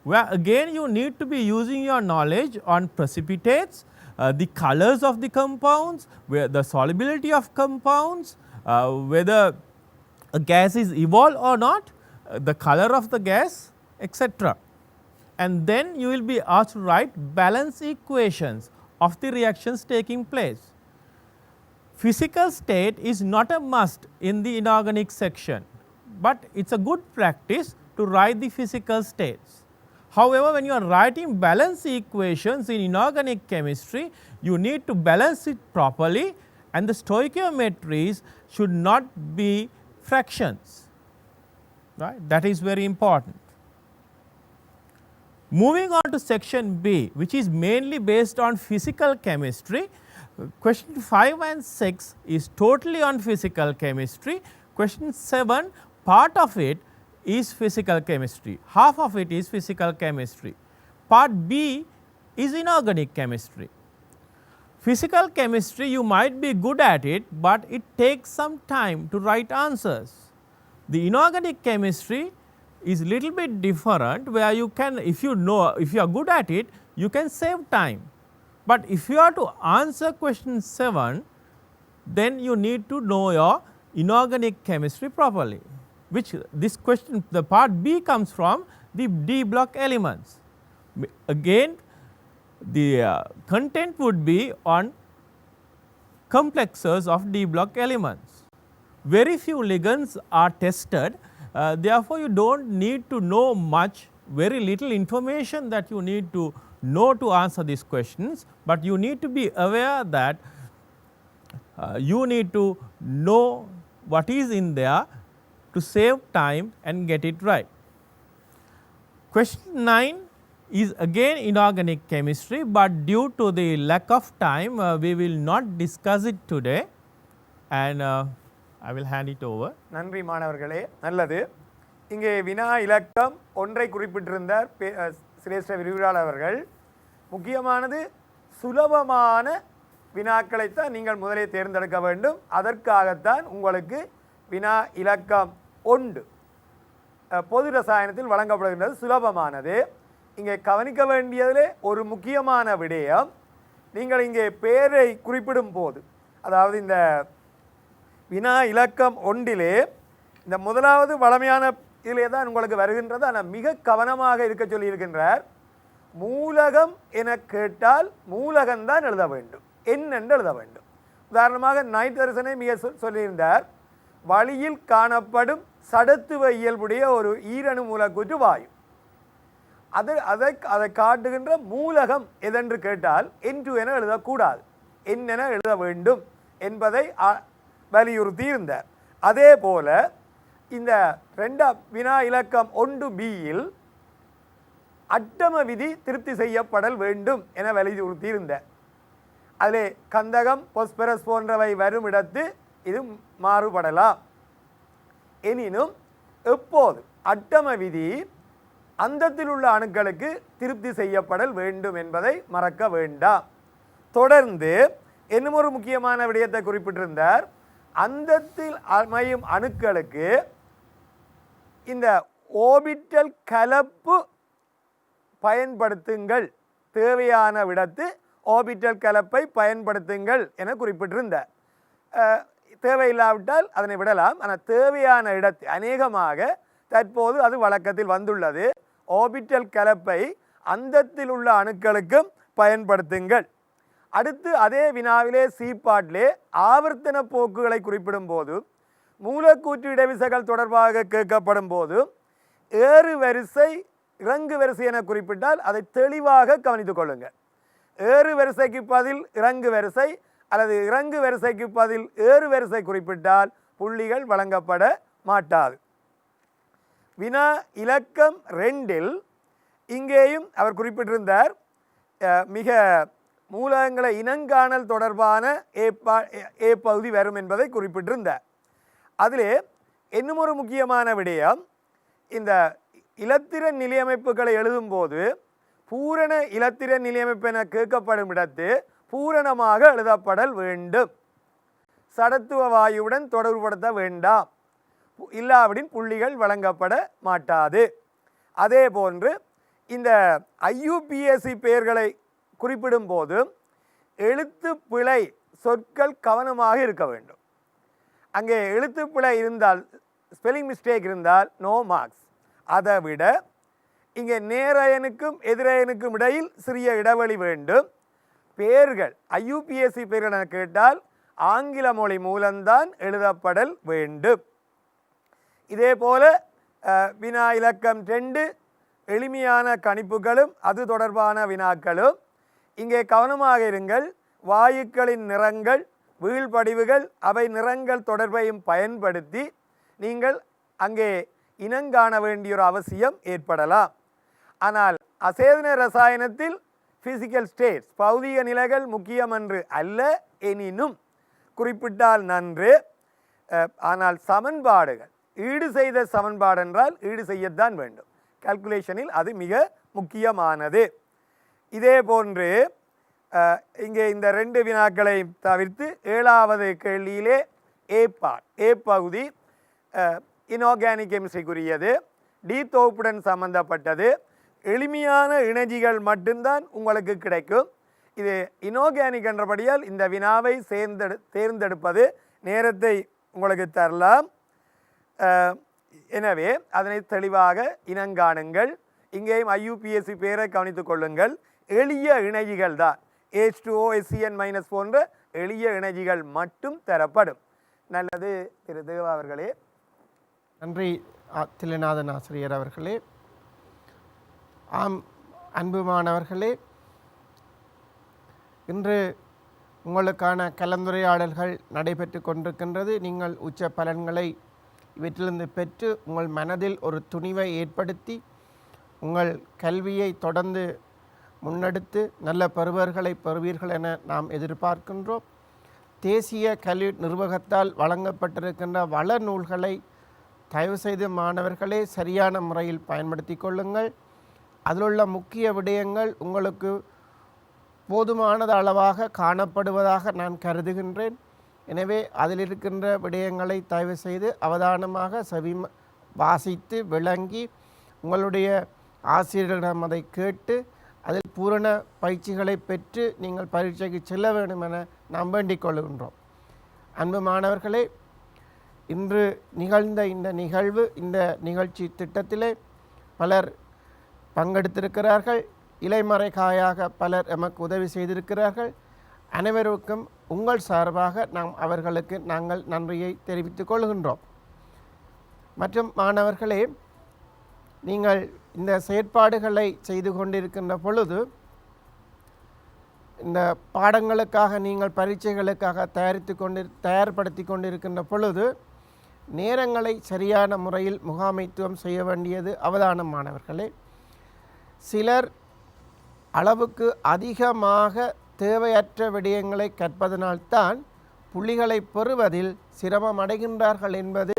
where again you need to be using your knowledge on precipitates, the colors of the compounds, where the solubility of compounds, whether a gas is evolved or not, the color of the gas, etc. And then you will be asked to write balance equations of the reactions taking place. Physical state is not a must in the inorganic section, but it is a good practice to write the physical states. However, when you are writing balance equations in inorganic chemistry, you need to balance it properly, and the stoichiometries should not be fractions, right. That is very important. Moving on to section B, which is mainly based on physical chemistry, question 5 and 6 is totally on physical chemistry. Question 7, part of it is physical chemistry, half of it is physical chemistry. Part B is inorganic chemistry. Physical chemistry, you might be good at it, but it takes some time to write answers. The inorganic chemistry is little bit different, where you can, if you are good at it, you can save time. But if you are to answer question 7, then you need to know your inorganic chemistry properly, which this question, the part B comes from the D block elements. Again, the content would be on complexes of D block elements. Very few ligands are tested. Therefore, you do not need to know much, very little information that you need to know to answer these questions, but you need to be aware that you need to know what is in there to save time and get it right. Question 9 is again inorganic chemistry, but due to the lack of time, we will not discuss it today, and I will hand it over. நன்றி மாணவர்களே, நல்லது. இங்கே வினா இலக்கம் ஒன்றை குறிப்பிட்டிருந்தார் சிரேஷ்ட விரிவுரையாளர் அவர்கள். முக்கியமானது சுலபமான வினாக்களைத்தான் நீங்கள் முதலே தேர்ந்தெடுக்க வேண்டும். அதற்காகத்தான் உங்களுக்கு வினா இலக்கம் 1 பொது ரசாயனத்தில் வழங்கப்படுகின்றது, சுலபமானது. இங்கே கவனிக்க வேண்டியதிலே ஒரு முக்கியமான விடயம், நீங்கள் இங்கே பெயரை குறிப்பிடும் போது, அதாவது இந்த வினா இலக்கம் 1 இந்த முதலாவது வளமையான இதிலே தான் உங்களுக்கு வருகின்றது. ஆனால் மிக கவனமாக இருக்க சொல்லியிருக்கின்றார். மூலகம் என கேட்டால் மூலகம்தான் எழுத வேண்டும், என்னென்று எழுத வேண்டும். உதாரணமாக நைட்ரசனை மிக சொல்லியிருந்தார், வளியில் காணப்படும் சடத்துவ இயல்புடைய ஒரு ஈரணு மூலக்கூற்று வாயு. அதை காட்டுகின்ற மூலகம் எதென்று கேட்டால் N2 என எழுதக்கூடாது, என் என எழுத வேண்டும் என்பதை வலியுறுத்தி இருந்தார். அதே போல இந்த வினா இலக்கம் 1Bயில் அட்டம விதி திருப்தி செய்யப்படல் வேண்டும் என வலியுறுத்தி இருந்தார். அதிலே கந்தகம், பொஸ்பரஸ் போன்றவை வரும் இடத்து இது மாறுபடலாம். எனினும் எப்போது அட்டம விதி அந்தத்தில் உள்ள அணுக்களுக்கு திருப்தி செய்யப்படல் வேண்டும் என்பதை மறக்க வேண்டாம். தொடர்ந்து இன்னும் ஒரு முக்கியமான விடயத்தை குறிப்பிட்டிருந்தார். அந்தத்தில் அமையும் அணுக்களுக்கு இந்த ஓபிட்டல் கலப்பு பயன்படுத்துங்கள், தேவையான விடத்து ஓபிட்டல் கலப்பை பயன்படுத்துங்கள் என குறிப்பிட்டிருந்தார். தேவையில்லாவிட்டால் அதனை விடலாம், ஆனால் தேவையான இடத்து அநேகமாக தற்போது அது வழக்கத்தில் வந்துள்ளது. ஓபிட்டல் கலப்பை அந்தத்தில் உள்ள அணுக்களுக்கும் பயன்படுத்துங்கள். அடுத்து அதே வினாவிலே சி பாட்டிலே ஆவர்த்தன போக்குகளை குறிப்பிடும் போது மூலக்கூற்று இடைவிசைகள் தொடர்பாக கேட்கப்படும் போது ஏறு வரிசை இறங்கு வரிசை என குறிப்பிட்டால் அதை தெளிவாக கவனித்துக் கொள்ளுங்கள். ஏறு வரிசைக்கு பதில் இறங்கு வரிசை அல்லது இறங்கு வரிசைக்கு பதில் ஏறு வரிசை குறிப்பிட்டால் புள்ளிகள் வழங்கப்பட மாட்டாது. வினா இலக்கம் 2 இங்கேயும் அவர் குறிப்பிட்டிருந்தார் மிக மூலகங்களை இனங்காணல் தொடர்பான ஏ பகுதி வரும் என்பதை குறிப்பிட்டிருந்தார். அதிலே இன்னும் ஒரு முக்கியமான விடயம், இந்த இலத்திரன் நிலையமைப்புகளை எழுதும்போது பூரண இலத்திரன் நிலையமைப்பு என கேட்கப்படும் இடத்து பூரணமாக எழுதப்படல் வேண்டும். சடத்துவ வாயுவுடன் தொடர்புபடுத்த வேண்டாம், இல்லாவிடின் புள்ளிகள் வழங்கப்பட மாட்டாது. அதே போன்று இந்த IUPAC பெயர்களை குறிப்பிடும் போது எழுத்து பிழை சொற்கள் கவனமாக இருக்க வேண்டும். அங்கே எழுத்து பிழை இருந்தால், ஸ்பெல்லிங் மிஸ்டேக் இருந்தால் நோ மார்க்ஸ். அதை விட இங்கே நேரயனுக்கும் எதிரயனுக்கும் இடையில் சிறிய இடைவெளி வேண்டும். பெயர்கள் IUPAC பெயர்கள் என கேட்டால் ஆங்கில மொழி மூலம்தான் எழுதப்படல் வேண்டும். இதே போல வினா இலக்கம் 2 எளிமையான கணிப்புகளும் அது தொடர்பான வினாக்களும். இங்கே கவனமாக இருங்கள். வாயுக்களின் நிறங்கள், வீழ்படிவுகள், அவை நிறங்கள் தொடர்பையும் பயன்படுத்தி நீங்கள் அங்கே இனங்காண வேண்டிய ஒரு அவசியம் ஏற்படலாம். ஆனால் அசேதன ரசாயனத்தில் பிசிக்கல் ஸ்டேட்ஸ் பௌதிக நிலைகள் முக்கியமன்று அல்ல, எனினும் குறிப்பிட்டால் நன்று. ஆனால் சமன்பாடுகள், ஈடு செய்த சமன்பாடு என்றால் ஈடு செய்யத்தான் வேண்டும். கால்குலேஷனில் அது மிக முக்கியமானது. இதே போன்று இங்கே இந்த 2 வினாக்களை தவிர்த்து 7வது கேள்வியிலே ஏ பகுதி இன்ஆர்கானிக் கெமிஸ்ட்ரிக்குரியது, டி தொகுப்புடன் சம்பந்தப்பட்டது. எளிமையான இணைஜிகள் மட்டும்தான் உங்களுக்கு கிடைக்கும். இது இன்ஆர்கானிக் என்றபடியால் இந்த வினாவை தேர்ந்தெடுப்பது நேரத்தை உங்களுக்கு தரலாம். எனவே அதனை தெளிவாக இனங்காணுங்கள். இங்கேயும் IUPAC பெயரை கவனித்துக் கொள்ளுங்கள். எளிய இணைஜிகள் தான், H2O SCN- போன்ற எளிய இணைஜிகள் மட்டும் தரப்படும். நல்லது திரு தேவா அவர்களே. நன்றி தில்லைநாதன் ஆசிரியர் அவர்களே. ஆம் அன்பு மாணவர்களே, இன்று உங்களுக்கான கலந்துரையாடல்கள் நடைபெற்று கொண்டிருக்கின்றது. நீங்கள் உச்ச பலன்களை இவற்றிலிருந்து பெற்று உங்கள் மனதில் ஒரு துணிவை ஏற்படுத்தி உங்கள் கல்வியை தொடர்ந்து முன்னெடுத்து நல்ல பெறுவர்களை பெறுவீர்கள் என நாம் எதிர்பார்க்கின்றோம். தேசிய கல்வி நிர்வாகத்தால் வழங்கப்பட்டிருக்கின்ற வள நூல்களை தயவுசெய்து மாணவர்களே சரியான முறையில் பயன்படுத்தி கொள்ளுங்கள். அதிலுள்ள முக்கிய விடயங்கள் உங்களுக்கு போதுமானத அளவாக காணப்படுவதாக நான் கருதுகின்றேன். எனவே அதில் இருக்கின்ற விடயங்களை தயவு செய்து அவதானமாக வாசித்து விளங்கி உங்களுடைய ஆசிரியர்களிடம் அதை கேட்டு அதில் பூரண பயிற்சிகளை பெற்று நீங்கள் பரீட்சைக்கு செல்ல வேண்டும் என நாம் வேண்டிக் கொள்கின்றோம். அன்பு மாணவர்களே, இன்று நிகழ்ந்த இந்த நிகழ்வு, இந்த நிகழ்ச்சி திட்டத்திலே பலர் பங்கெடுத்திருக்கிறார்கள். இலைமறைகாயாக பலர் எமக்கு உதவி செய்திருக்கிறார்கள். அனைவருக்கும் உங்கள் சார்பாக அவர்களுக்கு நாங்கள் நன்றியை தெரிவித்துக் கொள்கின்றோம். மற்றும் மாணவர்களே, நீங்கள் இந்த செயற்பாடுகளை செய்து கொண்டிருக்கின்ற பொழுது, இந்த பாடங்களுக்காக நீங்கள் பரீட்சைகளுக்காக தயார்படுத்தி கொண்டிருக்கின்ற பொழுது நேரங்களை சரியான முறையில் முகாமைத்துவம் செய்ய வேண்டியது அவதானம். மாணவர்களே, சிலர் அளவுக்கு அதிகமாக தேவையற்ற விடயங்களை கற்பதனால்தான் புள்ளிகளை பெறுவதில் சிரமம் அடைகின்றார்கள் என்பது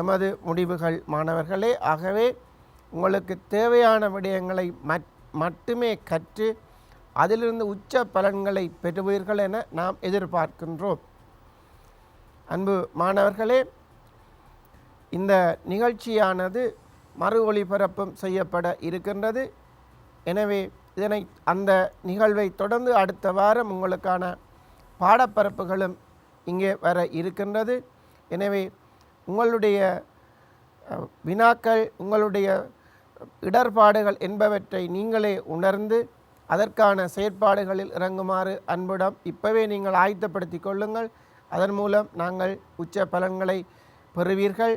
எமது முடிவுகள் மாணவர்களே. ஆகவே உங்களுக்கு தேவையான விடயங்களை மட்டுமே கற்று அதிலிருந்து உச்ச பலன்களை பெறுவீர்கள் என நாம் எதிர்பார்க்கின்றோம். அன்பு மாணவர்களே, இந்த நிகழ்ச்சியானது மறு ஒளிபரப்பும் செய்யப்பட இருக்கின்றது. எனவே அந்த நிகழ்வை தொடர்ந்து அடுத்த வாரம் உங்களுக்கான பாடப்பரப்புகளும் இங்கே வர இருக்கின்றது. எனவே உங்களுடைய வினாக்கள், உங்களுடைய இடர்பாடுகள் என்பவற்றை நீங்களே உணர்ந்து அதற்கான செயற்பாடுகளில் இறங்குமாறு அன்புடன் இப்போவே நீங்கள் ஆயத்தப்படுத்தி கொள்ளுங்கள். அதன் மூலம் நாங்கள் உச்ச பலன்களை பெறுவீர்கள்.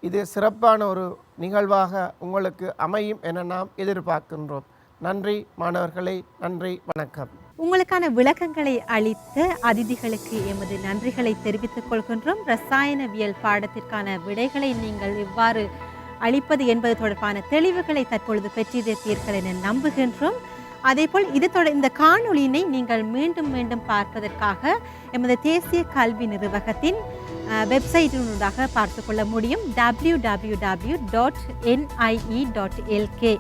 இது சிறப்பான ஒரு நிகழ்வாக உங்களுக்கு அமையும் என நாம் எதிர்பார்க்கின்றோம். நன்றி மாணவர்களே, நன்றி, வணக்கம். உங்களுக்கான விளக்கங்களை அளித்த அதிதிகளுக்கு எமது நன்றிகளை தெரிவித்துக் கொள்கின்றோம். ரசாயனவியல் பாடத்திற்கான விடைகளை நீங்கள் எவ்வாறு அளிப்பது என்பது தொடர்பான தெளிவுகளை தற்பொழுது பெற்றிருப்பீர்கள் என நம்புகின்றோம். அதேபோல் இந்த காணொளியினை நீங்கள் மீண்டும் மீண்டும் பார்ப்பதற்காக எமது தேசிய கல்வி நிறுவகத்தின் வெப்சைட்டினூடாக பார்த்து கொள்ள முடியும். www.nie.lk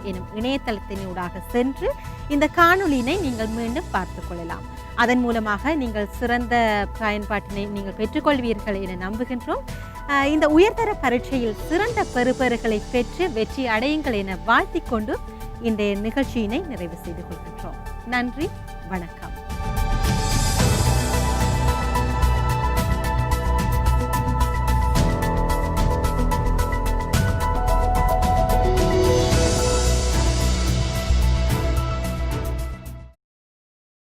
எனும் இணையதளத்தினூடாக சென்று இந்த காணொளியினை நீங்கள் மீண்டும் பார்த்து கொள்ளலாம். அதன் மூலமாக நீங்கள் சிறந்த பயன்பாட்டினை நீங்கள் பெற்றுக்கொள்வீர்கள் என நம்புகின்றோம். இந்த உயர்தர பரீட்சையில் சிறந்த பெறுபேறுகளை பெற்று வெற்றி அடையுங்கள் என வாழ்த்திக் கொண்டு இன்றைய நிகழ்ச்சியினை நிறைவு செய்து கொள்கின்றோம். நன்றி, வணக்கம்.